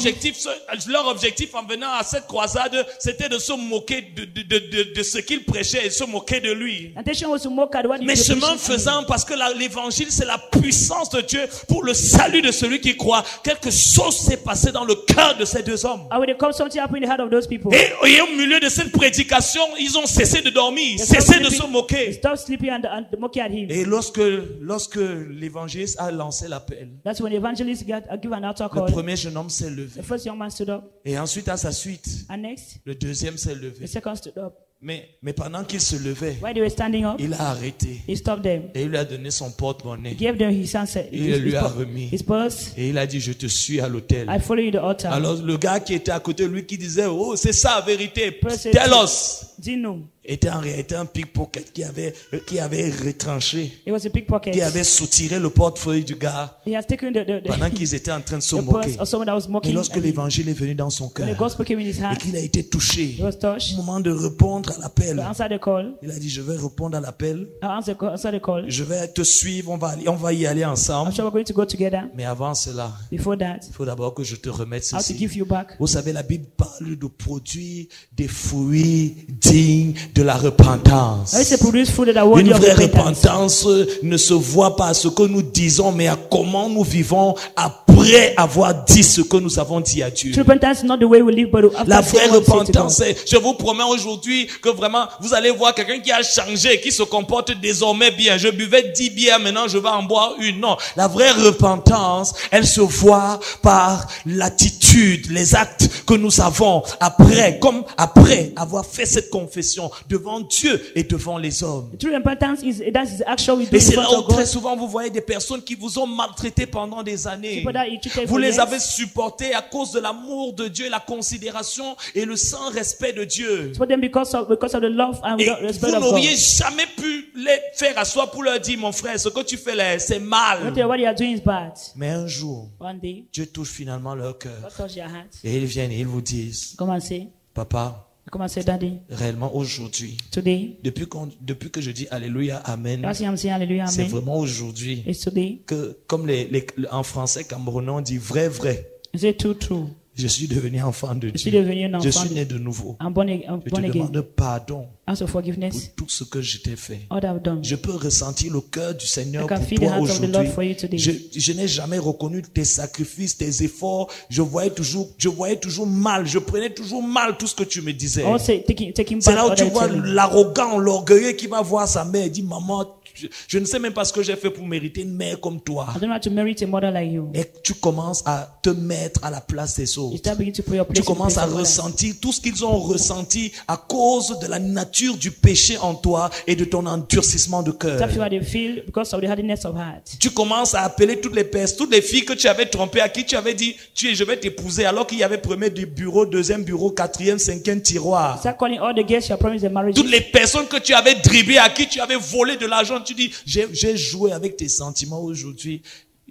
Speaker 1: objectif en venant à cette croisade, c'était de se moquer de ce qu'il prêchait et se moquer de lui.
Speaker 2: intention was to mock at what he
Speaker 1: Mais
Speaker 2: was
Speaker 1: chemin
Speaker 2: preaching.
Speaker 1: faisant, parce que l'évangile, c'est la puissance de Dieu pour le salut de celui qui croit. Quelque chose s'est passé dans le cœur de ces deux hommes.
Speaker 2: And when they come, something happened in the heart of those people.
Speaker 1: Et au milieu de cette prédication, ils ont cessé de dormir,
Speaker 2: They
Speaker 1: cessé
Speaker 2: stopped
Speaker 1: de se
Speaker 2: sleeping- they
Speaker 1: moquer.
Speaker 2: stopped sleeping and mocking at him.
Speaker 1: Et lorsque l'évangéliste a lancé l'appel,
Speaker 2: That's when the evangelist give an altar
Speaker 1: le
Speaker 2: call.
Speaker 1: premier jeune homme s'est levé.
Speaker 2: The first young man stood up,
Speaker 1: Et ensuite, à sa suite,
Speaker 2: and next,
Speaker 1: le deuxième s'est
Speaker 2: the
Speaker 1: levé.
Speaker 2: second stood up.
Speaker 1: Mais pendant qu'il se levait,
Speaker 2: While they were standing up,
Speaker 1: il a arrêté.
Speaker 2: he stopped them.
Speaker 1: Et il lui a donné son
Speaker 2: He
Speaker 1: porte-monnaie.
Speaker 2: gave them his answer,
Speaker 1: Il lui a remis.
Speaker 2: his purse.
Speaker 1: Et il a dit, je te suis à l'hôtel.
Speaker 2: I follow you to the altar.
Speaker 1: Alors le gars qui était à côté de lui qui disait, oh c'est ça la vérité,
Speaker 2: Person-
Speaker 1: tell us,
Speaker 2: Didn't know.
Speaker 1: était en réalité un pickpocket qui avait retranché,
Speaker 2: It was a pickpocket.
Speaker 1: qui avait soutiré le portefeuille du gars
Speaker 2: He has taken
Speaker 1: pendant qu'ils étaient en train de se
Speaker 2: the
Speaker 1: moquer.
Speaker 2: purse of someone that was
Speaker 1: Mais
Speaker 2: mocking.
Speaker 1: lorsque
Speaker 2: at him.
Speaker 1: l'évangile est venu dans son
Speaker 2: When the
Speaker 1: cœur
Speaker 2: gospel came in his
Speaker 1: et
Speaker 2: hand,
Speaker 1: qu'il a été touché,
Speaker 2: he was touched.
Speaker 1: au moment de répondre à l'appel,
Speaker 2: To answer the call,
Speaker 1: il a dit, je vais répondre à l'appel,
Speaker 2: answer the call.
Speaker 1: je vais te suivre, on va y aller ensemble.
Speaker 2: I'm sure we're going to go together.
Speaker 1: Mais avant cela,
Speaker 2: Before that,
Speaker 1: il faut d'abord que je te remette
Speaker 2: I have to
Speaker 1: ceci.
Speaker 2: give you back.
Speaker 1: Vous savez, la Bible parle de produire des fruits dignes digne de la repentance.
Speaker 2: Let's produce fruit that are worthy
Speaker 1: Une
Speaker 2: of
Speaker 1: vraie
Speaker 2: repentance.
Speaker 1: repentance ne se voit pas à ce que nous disons, mais à comment nous vivons après avoir dit ce que nous avons dit à Dieu.
Speaker 2: True repentance is not the way we live, but after
Speaker 1: La vraie
Speaker 2: saying what we say to
Speaker 1: repentance,
Speaker 2: God.
Speaker 1: c'est, je vous promets aujourd'hui que vraiment, vous allez voir quelqu'un qui a changé, qui se comporte désormais bien. Je buvais 10 bières, maintenant je vais en boire une. Non. La vraie repentance, elle se voit par l'attitude, les actes que nous avons après, comme après avoir fait cette confession devant Dieu et devant les hommes.
Speaker 2: True repentance is the action we do
Speaker 1: Et
Speaker 2: in
Speaker 1: c'est là
Speaker 2: front
Speaker 1: où
Speaker 2: of God.
Speaker 1: très souvent vous voyez des personnes qui vous ont maltraité pendant des années.
Speaker 2: People that you treated
Speaker 1: Vous
Speaker 2: for
Speaker 1: les
Speaker 2: years.
Speaker 1: avez supportés à cause de l'amour de Dieu, la considération et le sans respect de Dieu.
Speaker 2: For them because of the love and
Speaker 1: Et
Speaker 2: the respect
Speaker 1: vous
Speaker 2: of God.
Speaker 1: n'auriez jamais pu les faire asseoir pour leur dire, mon frère, ce que tu fais là, c'est
Speaker 2: Not
Speaker 1: mal.
Speaker 2: what you are doing is bad.
Speaker 1: Mais un jour,
Speaker 2: One day,
Speaker 1: Dieu touche finalement leur cœur.
Speaker 2: God touch your heart.
Speaker 1: Et ils viennent et ils vous disent,
Speaker 2: Come and say,
Speaker 1: papa,
Speaker 2: Daddy,
Speaker 1: réellement aujourd'hui,
Speaker 2: today,
Speaker 1: depuis que je dis Alléluia, Amen,
Speaker 2: that's why I'm saying hallelujah,
Speaker 1: c'est
Speaker 2: amen.
Speaker 1: vraiment aujourd'hui
Speaker 2: It's today.
Speaker 1: que, comme en français camerounais, on dit vrai, vrai.
Speaker 2: You say true.
Speaker 1: Je suis devenu enfant de
Speaker 2: Je suis
Speaker 1: Dieu.
Speaker 2: devenu un
Speaker 1: Je
Speaker 2: enfant.
Speaker 1: suis né de nouveau.
Speaker 2: I'm born
Speaker 1: Je te
Speaker 2: again.
Speaker 1: demande pardon
Speaker 2: Ask for
Speaker 1: pour
Speaker 2: forgiveness.
Speaker 1: tout ce que je t'ai fait.
Speaker 2: All that I've done.
Speaker 1: Je peux ressentir le cœur du Seigneur
Speaker 2: I can
Speaker 1: pour
Speaker 2: feel the
Speaker 1: toi
Speaker 2: heart of the Lord for you
Speaker 1: aujourd'hui.
Speaker 2: today.
Speaker 1: Je n'ai jamais reconnu tes sacrifices, tes efforts. Je voyais toujours mal. Je prenais toujours mal tout ce que tu me disais.
Speaker 2: Also taking
Speaker 1: C'est
Speaker 2: back
Speaker 1: là où
Speaker 2: what
Speaker 1: tu
Speaker 2: I
Speaker 1: vois
Speaker 2: tell you.
Speaker 1: l'arrogant, l'orgueilleux qui va voir sa mère et dit, maman, je ne sais même pas ce que j'ai fait pour mériter une mère comme toi.
Speaker 2: I don't know how to merit a mother like you.
Speaker 1: Et tu commences à te mettre à la place des
Speaker 2: You
Speaker 1: autres.
Speaker 2: start beginning to put your place
Speaker 1: Tu
Speaker 2: in the
Speaker 1: commences
Speaker 2: place
Speaker 1: à
Speaker 2: of others.
Speaker 1: ressentir tout ce qu'ils ont ressenti à cause de la nature du péché en toi et de ton endurcissement de cœur.
Speaker 2: Start feeling what they feel because of the hardness of heart.
Speaker 1: Tu commences à appeler toutes les filles que tu avais trompées, à qui tu avais dit, je vais t'épouser, alors qu'il y avait premier du bureau, deuxième bureau, quatrième, cinquième tiroir.
Speaker 2: Start calling all the girls you have promised a marriage.
Speaker 1: Toutes les personnes que tu avais dribblées, à qui tu avais volé de l'argent, tu dis, j'ai joué avec tes sentiments aujourd'hui.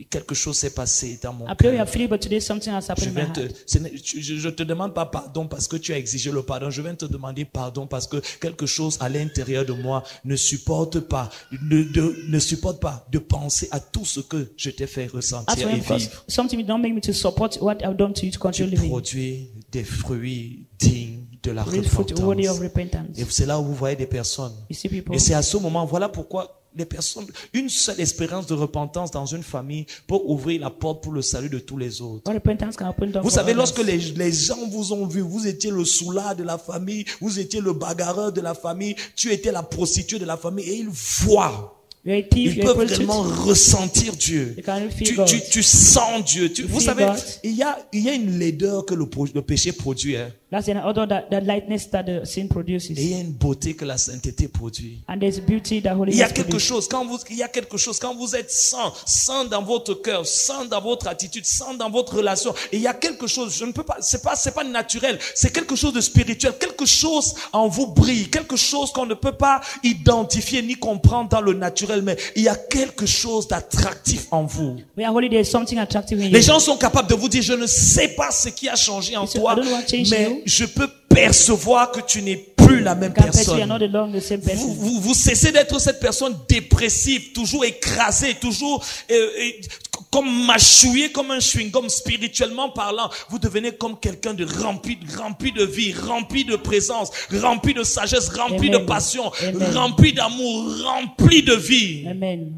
Speaker 1: Quelque chose s'est passé dans mon
Speaker 2: I pray you
Speaker 1: cœur.
Speaker 2: are feeling, but today something has happened in my heart.
Speaker 1: Je te demande pas pardon parce que tu as exigé le pardon. Je viens te demander pardon parce que quelque chose à l'intérieur de moi ne supporte pas de penser à tout ce que je t'ai fait
Speaker 2: Ask
Speaker 1: ressentir
Speaker 2: for
Speaker 1: et
Speaker 2: him because
Speaker 1: vivre.
Speaker 2: something don't make me to support what I've done to you to
Speaker 1: Tu
Speaker 2: continue living.
Speaker 1: produis des fruits dignes de la
Speaker 2: Real fruit worthy of
Speaker 1: repentance.
Speaker 2: repentance.
Speaker 1: Et c'est là où vous voyez des personnes.
Speaker 2: You see people.
Speaker 1: Et c'est à ce moment, voilà pourquoi les personnes, une seule expérience de repentance dans une famille peut ouvrir la porte pour le salut de tous les autres.
Speaker 2: What repentance can open door
Speaker 1: Vous
Speaker 2: for
Speaker 1: savez,
Speaker 2: others.
Speaker 1: lorsque les gens vous ont vu, vous étiez le soulard de la famille, vous étiez le bagarreur de la famille, tu étais la prostituée de la famille et ils voient.
Speaker 2: You're a thief,
Speaker 1: Ils
Speaker 2: you're a
Speaker 1: peuvent
Speaker 2: prostitute.
Speaker 1: vraiment ressentir Dieu.
Speaker 2: You can feel God.
Speaker 1: Tu sens Dieu. Vous
Speaker 2: feel
Speaker 1: savez,
Speaker 2: God.
Speaker 1: il y a une laideur que le péché produit. Hein.
Speaker 2: That's an order that lightness that the sin
Speaker 1: Et il
Speaker 2: produces.
Speaker 1: y a une beauté que la sainteté produit.
Speaker 2: And there's beauty that
Speaker 1: Il y
Speaker 2: holiness
Speaker 1: a quelque
Speaker 2: produces.
Speaker 1: chose, quand vous êtes saint dans votre cœur, saint dans votre attitude, saint dans votre relation, et il y a quelque chose, je ne peux pas, c'est pas naturel, c'est quelque chose de spirituel, quelque chose en vous brille, quelque chose qu'on ne peut pas identifier ni comprendre dans le naturel, mais il y a quelque chose d'attractif en vous.
Speaker 2: We are holy, there's something attractive in you.
Speaker 1: Les gens sont capables de vous dire, je ne sais pas ce qui a changé en
Speaker 2: You say,
Speaker 1: toi,
Speaker 2: I don't know what changed
Speaker 1: mais
Speaker 2: you.
Speaker 1: je peux percevoir que tu n'es plus la même
Speaker 2: Can't you are
Speaker 1: personne.
Speaker 2: not alone, the same person.
Speaker 1: Vous cessez d'être cette personne dépressive, toujours écrasée, toujours comme mâchouillée, comme un chewing-gum spirituellement parlant. Vous devenez comme quelqu'un de rempli de vie, rempli de présence, rempli de sagesse, rempli
Speaker 2: Amen.
Speaker 1: de passion,
Speaker 2: Amen.
Speaker 1: rempli d'amour, rempli de vie.
Speaker 2: Amen.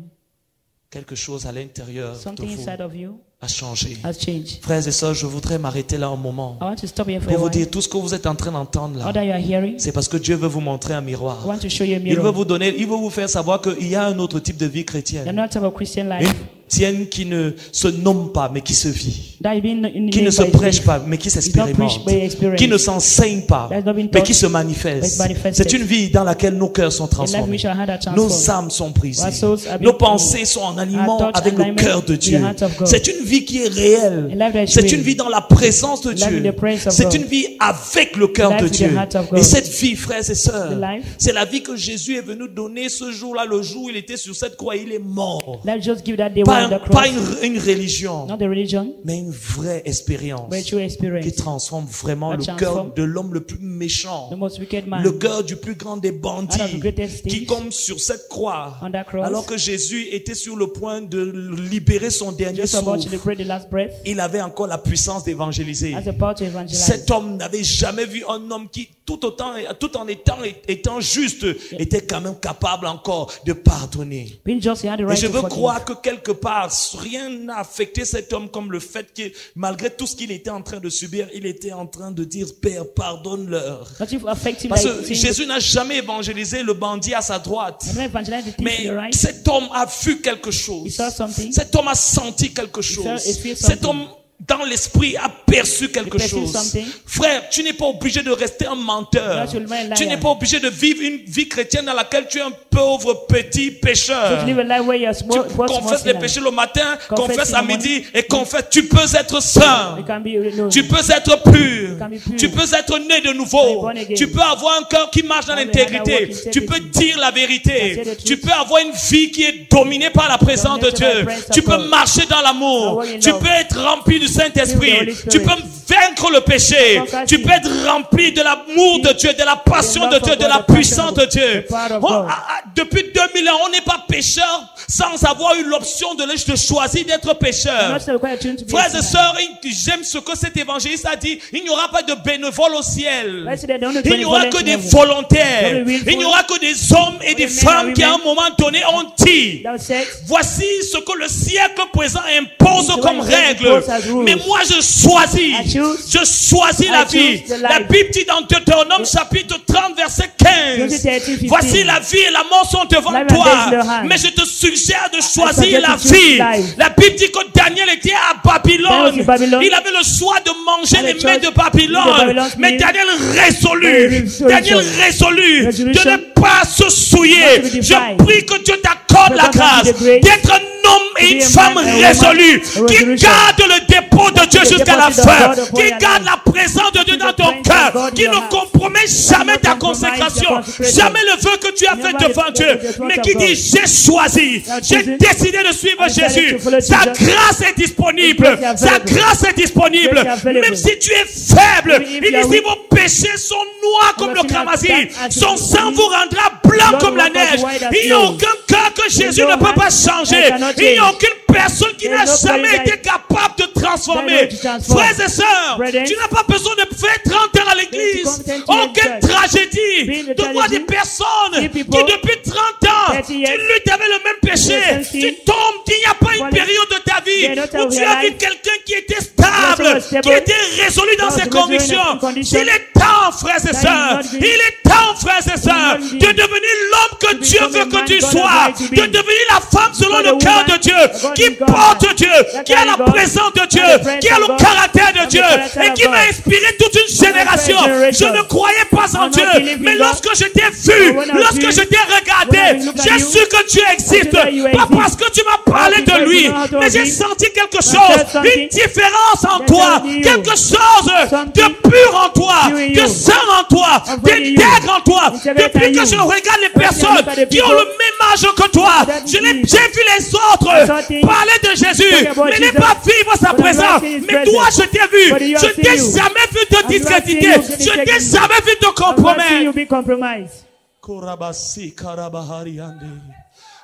Speaker 1: Quelque chose à l'intérieur de
Speaker 2: Something
Speaker 1: vous
Speaker 2: inside of you
Speaker 1: a changé.
Speaker 2: has changed.
Speaker 1: Frères et sœurs, je voudrais m'arrêter là un moment
Speaker 2: I want to stop here for
Speaker 1: pour
Speaker 2: a
Speaker 1: vous
Speaker 2: while.
Speaker 1: dire tout ce que vous êtes en train d'entendre
Speaker 2: All
Speaker 1: là.
Speaker 2: that you are hearing,
Speaker 1: C'est parce que Dieu veut vous montrer un miroir.
Speaker 2: I want to show you a
Speaker 1: Il veut
Speaker 2: mirror.
Speaker 1: vous donner, il veut vous faire savoir qu'il y a un autre type de vie
Speaker 2: You're
Speaker 1: chrétienne.
Speaker 2: not type of Christian
Speaker 1: Une
Speaker 2: life.
Speaker 1: chrétienne qui ne se nomme pas, mais qui se vit.
Speaker 2: That is being in
Speaker 1: Qui ne se prêche pas, mais qui
Speaker 2: It's not
Speaker 1: s'expérimente.
Speaker 2: preached by experience.
Speaker 1: Qui ne s'enseigne pas,
Speaker 2: That's not been
Speaker 1: mais
Speaker 2: taught,
Speaker 1: qui se
Speaker 2: but
Speaker 1: manifeste.
Speaker 2: manifested.
Speaker 1: C'est une vie dans laquelle nos cœurs sont
Speaker 2: In life
Speaker 1: transformés.
Speaker 2: which our heart are
Speaker 1: Nos
Speaker 2: transformed.
Speaker 1: âmes sont brisées.
Speaker 2: Our souls are
Speaker 1: Nos
Speaker 2: being
Speaker 1: pensées sont en aliment
Speaker 2: Our thoughts
Speaker 1: avec le
Speaker 2: alignment
Speaker 1: cœur de
Speaker 2: with the
Speaker 1: Dieu.
Speaker 2: heart of God.
Speaker 1: C'est une vie qui est réelle.
Speaker 2: A life that is
Speaker 1: C'est
Speaker 2: real.
Speaker 1: une vie dans la présence de
Speaker 2: A life in
Speaker 1: Dieu.
Speaker 2: the presence of
Speaker 1: C'est
Speaker 2: God.
Speaker 1: une vie avec le cœur
Speaker 2: A life
Speaker 1: de
Speaker 2: with the
Speaker 1: Dieu.
Speaker 2: heart of God.
Speaker 1: Et cette vie, frères et sœurs,
Speaker 2: The life.
Speaker 1: c'est la vie que Jésus est venu donner ce jour-là, le jour où il était sur cette croix. Il est mort.
Speaker 2: Let's just give that day
Speaker 1: Pas,
Speaker 2: one on the
Speaker 1: pas
Speaker 2: cross.
Speaker 1: une religion,
Speaker 2: Not the religion,
Speaker 1: mais une vraie expérience
Speaker 2: but a true
Speaker 1: qui
Speaker 2: experience.
Speaker 1: transforme vraiment
Speaker 2: That
Speaker 1: le
Speaker 2: transform
Speaker 1: cœur de l'homme le plus méchant,
Speaker 2: The most wicked man.
Speaker 1: le cœur du plus grand des
Speaker 2: Out of
Speaker 1: bandits,
Speaker 2: the greatest
Speaker 1: qui
Speaker 2: thieves.
Speaker 1: comme sur cette croix,
Speaker 2: On that cross.
Speaker 1: alors que Jésus était sur le point de libérer son dernier
Speaker 2: Just about to
Speaker 1: souffle,
Speaker 2: liberate the last breath.
Speaker 1: il avait encore la puissance d'évangéliser.
Speaker 2: As a power to evangelize.
Speaker 1: Cet homme n'avait jamais vu un homme qui tout en étant juste, était quand même capable encore de pardonner.
Speaker 2: Being just, he had the
Speaker 1: Et
Speaker 2: right
Speaker 1: je
Speaker 2: to
Speaker 1: veux
Speaker 2: forgive.
Speaker 1: croire que quelque part, rien n'a affecté cet homme comme le fait que, malgré tout ce qu'il était en train de subir, il était en train de dire, Père, pardonne-leur.
Speaker 2: Nothing affected
Speaker 1: Parce
Speaker 2: like
Speaker 1: que
Speaker 2: seeing
Speaker 1: Jésus n'a jamais évangélisé le bandit à sa droite.
Speaker 2: the- evangelize the thief to
Speaker 1: Mais
Speaker 2: the right.
Speaker 1: cet homme a vu quelque
Speaker 2: He
Speaker 1: chose.
Speaker 2: saw something.
Speaker 1: Cet homme a senti quelque chose.
Speaker 2: he felt
Speaker 1: Cet
Speaker 2: something.
Speaker 1: homme, dans l'esprit, a perçu quelque
Speaker 2: He perceived
Speaker 1: chose.
Speaker 2: something.
Speaker 1: Frère, tu n'es pas obligé de rester un menteur.
Speaker 2: Not to remain a
Speaker 1: Tu n'es
Speaker 2: liar.
Speaker 1: pas obligé de vivre une vie chrétienne dans laquelle tu es un pauvre petit pécheur.
Speaker 2: To live a life where you are
Speaker 1: Tu
Speaker 2: small, small
Speaker 1: confesses les
Speaker 2: sinner.
Speaker 1: péchés le matin,
Speaker 2: Confess
Speaker 1: confesses
Speaker 2: in
Speaker 1: à
Speaker 2: the morning.
Speaker 1: midi et confesses. Tu peux être saint.
Speaker 2: You can be alone.
Speaker 1: Tu peux être pur.
Speaker 2: can be pure.
Speaker 1: Tu peux être né de
Speaker 2: Can be
Speaker 1: nouveau.
Speaker 2: born again.
Speaker 1: Tu peux avoir un cœur qui marche dans
Speaker 2: Can
Speaker 1: l'intégrité.
Speaker 2: walk in
Speaker 1: Tu peux
Speaker 2: integrity.
Speaker 1: dire la vérité.
Speaker 2: Can say the
Speaker 1: Tu
Speaker 2: truth.
Speaker 1: peux avoir une vie qui est dominée par la présence de
Speaker 2: Dominated by
Speaker 1: Dieu.
Speaker 2: the presence
Speaker 1: Tu
Speaker 2: of
Speaker 1: peux
Speaker 2: God.
Speaker 1: marcher dans l'amour.
Speaker 2: Walk in
Speaker 1: Tu
Speaker 2: love.
Speaker 1: peux être rempli du Saint-Esprit.
Speaker 2: Filled with the Holy
Speaker 1: Tu
Speaker 2: Spirit.
Speaker 1: peux vaincre le péché.
Speaker 2: Conquer
Speaker 1: Tu
Speaker 2: sin.
Speaker 1: peux être rempli de l'amour de Dieu, de la passion de
Speaker 2: love
Speaker 1: Dieu,
Speaker 2: of
Speaker 1: de
Speaker 2: God,
Speaker 1: la
Speaker 2: the passion
Speaker 1: puissance
Speaker 2: of
Speaker 1: de
Speaker 2: God,
Speaker 1: Dieu.
Speaker 2: the power of
Speaker 1: Oh,
Speaker 2: God.
Speaker 1: depuis 2000 ans, on n'est pas pécheur sans avoir eu l'option de choisir d'être pécheur.
Speaker 2: Not required to be a
Speaker 1: Frères et
Speaker 2: sinner.
Speaker 1: sœurs, j'aime ce que cet évangéliste a dit. Il n'y aura pas de bénévoles au ciel.
Speaker 2: Let's say that the only
Speaker 1: Il n'y aura que
Speaker 2: benevolent
Speaker 1: des
Speaker 2: in heaven.
Speaker 1: volontaires.
Speaker 2: Only willful.
Speaker 1: Il n'y aura que des hommes et des
Speaker 2: men
Speaker 1: femmes
Speaker 2: and
Speaker 1: qui à un
Speaker 2: women.
Speaker 1: moment donné ont dit,
Speaker 2: Thou said,
Speaker 1: voici ce que le siècle présent impose
Speaker 2: It's
Speaker 1: comme
Speaker 2: what it
Speaker 1: règle.
Speaker 2: imposes as rules.
Speaker 1: Mais moi je choisis.
Speaker 2: I choose.
Speaker 1: Je choisis la
Speaker 2: I
Speaker 1: vie.
Speaker 2: choose the
Speaker 1: La
Speaker 2: life.
Speaker 1: Bible dit dans Deutéronome chapitre 30 verset 15.
Speaker 2: 13,
Speaker 1: Voici la vie et la mort sont devant
Speaker 2: Life and
Speaker 1: toi.
Speaker 2: death in your hand.
Speaker 1: Mais je te suggère de
Speaker 2: I
Speaker 1: choisir
Speaker 2: suggest
Speaker 1: la
Speaker 2: you choose
Speaker 1: vie.
Speaker 2: life.
Speaker 1: La Bible dit que Daniel était à
Speaker 2: Daniel was
Speaker 1: Babylone.
Speaker 2: in Babylon.
Speaker 1: Il avait le choix de manger
Speaker 2: And
Speaker 1: les
Speaker 2: the
Speaker 1: mets
Speaker 2: choice
Speaker 1: de
Speaker 2: of
Speaker 1: Babylone.
Speaker 2: Babylon's
Speaker 1: Mais
Speaker 2: meal.
Speaker 1: Daniel
Speaker 2: Very
Speaker 1: résolu.
Speaker 2: resolution.
Speaker 1: Daniel résolu de
Speaker 2: Resolution.
Speaker 1: ne pas se souiller.
Speaker 2: Not to be
Speaker 1: Je
Speaker 2: defiled.
Speaker 1: prie que Dieu t'accorde
Speaker 2: That
Speaker 1: la
Speaker 2: God
Speaker 1: grâce
Speaker 2: give you the grace
Speaker 1: d'être un homme et
Speaker 2: to
Speaker 1: une
Speaker 2: be a
Speaker 1: femme
Speaker 2: man and a woman.
Speaker 1: résolue
Speaker 2: A
Speaker 1: qui
Speaker 2: resolution.
Speaker 1: garde le dépôt de Dieu
Speaker 2: The
Speaker 1: jusqu'à la
Speaker 2: deposit of
Speaker 1: fin.
Speaker 2: God upon
Speaker 1: Qui
Speaker 2: your
Speaker 1: garde
Speaker 2: life.
Speaker 1: la présence de Dieu
Speaker 2: To
Speaker 1: dans
Speaker 2: the
Speaker 1: ton
Speaker 2: presence
Speaker 1: cœur.
Speaker 2: of God in
Speaker 1: Qui
Speaker 2: your
Speaker 1: ne
Speaker 2: heart.
Speaker 1: compromet jamais
Speaker 2: not
Speaker 1: ta
Speaker 2: compromise your
Speaker 1: consécration.
Speaker 2: consecration.
Speaker 1: Jamais le vœu que tu as fait
Speaker 2: Never
Speaker 1: devant
Speaker 2: the
Speaker 1: Dieu.
Speaker 2: front
Speaker 1: Mais
Speaker 2: of
Speaker 1: qui
Speaker 2: God.
Speaker 1: dit j'ai choisi.
Speaker 2: That
Speaker 1: J'ai
Speaker 2: chosen.
Speaker 1: décidé de suivre
Speaker 2: I decided
Speaker 1: Jésus.
Speaker 2: to follow
Speaker 1: Sa
Speaker 2: Jesus.
Speaker 1: grâce est disponible.
Speaker 2: His grace is
Speaker 1: Sa
Speaker 2: available.
Speaker 1: grâce est disponible.
Speaker 2: Grace is available.
Speaker 1: Même si tu es faible.
Speaker 2: Even if
Speaker 1: Il
Speaker 2: you
Speaker 1: dit
Speaker 2: are
Speaker 1: si
Speaker 2: weak.
Speaker 1: vos péchés sont noirs comme le
Speaker 2: Your sins are
Speaker 1: cramoisi.
Speaker 2: dark as
Speaker 1: Son
Speaker 2: the
Speaker 1: sang
Speaker 2: sea.
Speaker 1: vous rendra blanc
Speaker 2: Blood
Speaker 1: comme la
Speaker 2: will cause
Speaker 1: neige.
Speaker 2: white as
Speaker 1: Il n'y a
Speaker 2: snow.
Speaker 1: aucun cœur que Jésus
Speaker 2: no
Speaker 1: ne peut
Speaker 2: heart
Speaker 1: pas
Speaker 2: that
Speaker 1: changer.
Speaker 2: cannot
Speaker 1: Il n'y a
Speaker 2: change.
Speaker 1: aucune personne qui n'a
Speaker 2: There's
Speaker 1: jamais
Speaker 2: nobody
Speaker 1: été capable de transformer.
Speaker 2: that knows to transform.
Speaker 1: Frères et sœurs,
Speaker 2: Brethren,
Speaker 1: tu n'as pas besoin de faire 30 ans à l'église.
Speaker 2: Don't come to
Speaker 1: Oh,
Speaker 2: the
Speaker 1: quelle
Speaker 2: church.
Speaker 1: tragédie
Speaker 2: Being a
Speaker 1: de voir des
Speaker 2: tragedy.
Speaker 1: personnes
Speaker 2: See
Speaker 1: qui
Speaker 2: people,
Speaker 1: depuis 30 ans,
Speaker 2: 30
Speaker 1: tu
Speaker 2: years,
Speaker 1: luttes avec le même péché.
Speaker 2: Yes,
Speaker 1: Tu
Speaker 2: see.
Speaker 1: tombes, il n'y a pas une
Speaker 2: Falling.
Speaker 1: période de ta vie
Speaker 2: They don't
Speaker 1: où tu as vu
Speaker 2: realize.
Speaker 1: quelqu'un qui était stable,
Speaker 2: Yes, stable.
Speaker 1: qui était résolu dans
Speaker 2: That
Speaker 1: ses
Speaker 2: was measuring
Speaker 1: convictions.
Speaker 2: in condition.
Speaker 1: Il est temps, frères et
Speaker 2: That
Speaker 1: sœurs,
Speaker 2: is not being-
Speaker 1: il est temps, frères et sœurs,
Speaker 2: not being-
Speaker 1: de devenir l'homme que
Speaker 2: to
Speaker 1: Dieu
Speaker 2: become
Speaker 1: veut
Speaker 2: a
Speaker 1: que
Speaker 2: man
Speaker 1: tu
Speaker 2: God
Speaker 1: sois,
Speaker 2: has right to be.
Speaker 1: de devenir la femme selon
Speaker 2: Become
Speaker 1: le
Speaker 2: a
Speaker 1: cœur
Speaker 2: woman
Speaker 1: de Dieu,
Speaker 2: God
Speaker 1: qui
Speaker 2: in God
Speaker 1: porte
Speaker 2: has.
Speaker 1: Dieu,
Speaker 2: That
Speaker 1: qui a la
Speaker 2: carry God.
Speaker 1: présence de
Speaker 2: That
Speaker 1: Dieu,
Speaker 2: the presence
Speaker 1: qui a
Speaker 2: of
Speaker 1: le
Speaker 2: God.
Speaker 1: caractère de
Speaker 2: That the
Speaker 1: Dieu
Speaker 2: character
Speaker 1: et
Speaker 2: of
Speaker 1: qui
Speaker 2: God.
Speaker 1: va inspirer toute une génération.
Speaker 2: generation.
Speaker 1: Je ne croyais pas en
Speaker 2: I'm not
Speaker 1: Dieu,
Speaker 2: believing
Speaker 1: mais
Speaker 2: God.
Speaker 1: lorsque je t'ai vu,
Speaker 2: But when I
Speaker 1: lorsque
Speaker 2: see-
Speaker 1: je t'ai
Speaker 2: when I
Speaker 1: regardé,
Speaker 2: look at
Speaker 1: j'ai
Speaker 2: you,
Speaker 1: su que Dieu existe.
Speaker 2: that you
Speaker 1: Pas
Speaker 2: exist.
Speaker 1: parce que tu m'as parlé
Speaker 2: Not
Speaker 1: de
Speaker 2: because
Speaker 1: lui,
Speaker 2: you know how to
Speaker 1: mais j'ai
Speaker 2: exist.
Speaker 1: senti quelque
Speaker 2: But
Speaker 1: chose,
Speaker 2: there's something
Speaker 1: une différence en
Speaker 2: that
Speaker 1: toi,
Speaker 2: tells you
Speaker 1: quelque chose de
Speaker 2: something
Speaker 1: pur en toi,
Speaker 2: pure in
Speaker 1: de
Speaker 2: you,
Speaker 1: saint en toi,
Speaker 2: of good in you,
Speaker 1: d'intègre en toi.
Speaker 2: integrate
Speaker 1: Depuis
Speaker 2: in
Speaker 1: que
Speaker 2: you.
Speaker 1: je regarde les
Speaker 2: When you
Speaker 1: personnes
Speaker 2: look at the
Speaker 1: qui ont
Speaker 2: people
Speaker 1: le même âge que toi,
Speaker 2: that
Speaker 1: j'ai
Speaker 2: believe.
Speaker 1: vu les autres
Speaker 2: something
Speaker 1: parler de Jésus,
Speaker 2: talking about
Speaker 1: mais ne
Speaker 2: Jesus,
Speaker 1: pas vivre sa
Speaker 2: but I'm
Speaker 1: présence.
Speaker 2: not seeing his
Speaker 1: Mais toi,
Speaker 2: presence.
Speaker 1: je t'ai vu,
Speaker 2: But you
Speaker 1: je
Speaker 2: have
Speaker 1: t'ai
Speaker 2: seen you.
Speaker 1: jamais vu te
Speaker 2: I've not seen
Speaker 1: discréditer,
Speaker 2: you
Speaker 1: je t'ai
Speaker 2: discredit.
Speaker 1: jamais vu te
Speaker 2: I'm not seeing
Speaker 1: compromettre.
Speaker 2: you be compromised.
Speaker 1: Korabasi karabahariande.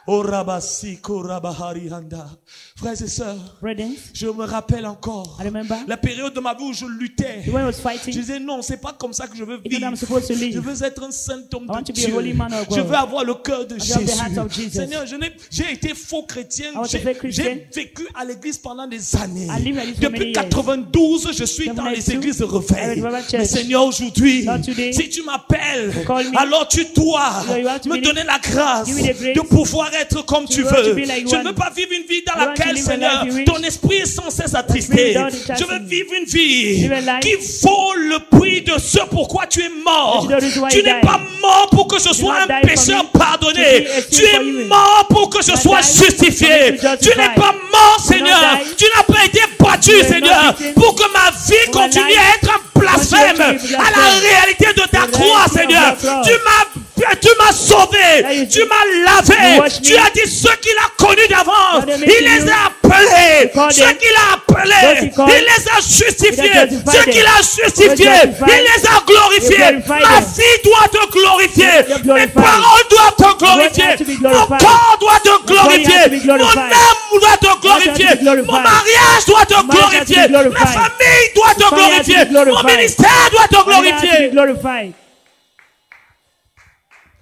Speaker 1: Orabasi korabaharianda. Frères et sœurs,
Speaker 2: Brethren,
Speaker 1: je me rappelle encore
Speaker 2: I remember
Speaker 1: la période de ma vie où je luttais.
Speaker 2: the one who was
Speaker 1: Je
Speaker 2: fighting.
Speaker 1: disais non, c'est pas comme ça que je veux
Speaker 2: It's not I'm
Speaker 1: vivre.
Speaker 2: supposed to live.
Speaker 1: Je veux être un saint homme
Speaker 2: I want
Speaker 1: de
Speaker 2: to be a
Speaker 1: Dieu.
Speaker 2: holy man of God.
Speaker 1: Je veux avoir le cœur de
Speaker 2: I have the
Speaker 1: Jésus.
Speaker 2: heart of Jesus.
Speaker 1: Seigneur, j'ai été faux chrétien.
Speaker 2: I was a fake Christian.
Speaker 1: J'ai vécu à l'église pendant des années.
Speaker 2: I lived at least for
Speaker 1: Depuis
Speaker 2: many years.
Speaker 1: 92, je suis dans les
Speaker 2: 72,
Speaker 1: églises de
Speaker 2: I
Speaker 1: réveil.
Speaker 2: was at
Speaker 1: Mais
Speaker 2: church.
Speaker 1: Seigneur, aujourd'hui,
Speaker 2: Not today.
Speaker 1: si tu m'appelles,
Speaker 2: Call me.
Speaker 1: alors tu dois
Speaker 2: You have to
Speaker 1: me
Speaker 2: be-
Speaker 1: donner la grâce
Speaker 2: give me the grace
Speaker 1: de pouvoir être comme tu
Speaker 2: want to
Speaker 1: veux.
Speaker 2: be like
Speaker 1: Je ne
Speaker 2: one.
Speaker 1: veux pas vivre une vie dans
Speaker 2: I want to
Speaker 1: laquelle,
Speaker 2: live a
Speaker 1: Seigneur,
Speaker 2: life you
Speaker 1: ton esprit est sans cesse attristé.
Speaker 2: spirit without
Speaker 1: Je veux
Speaker 2: attachment.
Speaker 1: vivre une vie
Speaker 2: Live a life
Speaker 1: qui vaut le prix de ce pourquoi tu es mort.
Speaker 2: That is why
Speaker 1: Tu
Speaker 2: you
Speaker 1: n'es
Speaker 2: died.
Speaker 1: pas mort pour que je sois
Speaker 2: not
Speaker 1: un
Speaker 2: die for
Speaker 1: pécheur
Speaker 2: me,
Speaker 1: pardonné.
Speaker 2: to be a sin
Speaker 1: Tu es
Speaker 2: for you.
Speaker 1: mort pour que je
Speaker 2: You
Speaker 1: sois
Speaker 2: died
Speaker 1: justifié.
Speaker 2: for me to
Speaker 1: Tu
Speaker 2: justify.
Speaker 1: n'es pas mort, Seigneur.
Speaker 2: died.
Speaker 1: Tu n'as pas été battu,
Speaker 2: You have
Speaker 1: Seigneur,
Speaker 2: not been
Speaker 1: pour que ma vie
Speaker 2: for my
Speaker 1: continue
Speaker 2: life.
Speaker 1: à être un blasphème
Speaker 2: Continue to be
Speaker 1: à la
Speaker 2: blasphème.
Speaker 1: réalité de ta
Speaker 2: The
Speaker 1: croix,
Speaker 2: reality of
Speaker 1: Seigneur.
Speaker 2: your cross.
Speaker 1: Tu m'as sauvé,
Speaker 2: That you
Speaker 1: tu m'as lavé,
Speaker 2: you washed
Speaker 1: tu
Speaker 2: me.
Speaker 1: as dit ceux qu'il a connus d'avance,
Speaker 2: That they
Speaker 1: il
Speaker 2: make
Speaker 1: les
Speaker 2: you.
Speaker 1: a appelés,
Speaker 2: called
Speaker 1: ceux
Speaker 2: them.
Speaker 1: qu'il a
Speaker 2: Those
Speaker 1: appelés,
Speaker 2: he called.
Speaker 1: il les a justifiés,
Speaker 2: He justified
Speaker 1: ceux
Speaker 2: them.
Speaker 1: qu'il a justifiés,
Speaker 2: Those justified.
Speaker 1: il les a glorifiés.
Speaker 2: He glorified
Speaker 1: Ma
Speaker 2: them.
Speaker 1: vie doit te glorifier,
Speaker 2: Let them
Speaker 1: mes
Speaker 2: glorify.
Speaker 1: paroles doivent te glorifier,
Speaker 2: has to be
Speaker 1: mon
Speaker 2: glorified.
Speaker 1: corps doit te
Speaker 2: body has to be
Speaker 1: glorifier, mon
Speaker 2: glorified.
Speaker 1: âme doit te
Speaker 2: has to
Speaker 1: glorifier,
Speaker 2: be glorified.
Speaker 1: mon mariage doit te
Speaker 2: Marriage has to be
Speaker 1: glorifier, ma
Speaker 2: glorified.
Speaker 1: famille doit te
Speaker 2: Family has to be
Speaker 1: glorifier, mon
Speaker 2: glorified.
Speaker 1: ministère doit te
Speaker 2: And it has to be
Speaker 1: glorifier.
Speaker 2: glorified.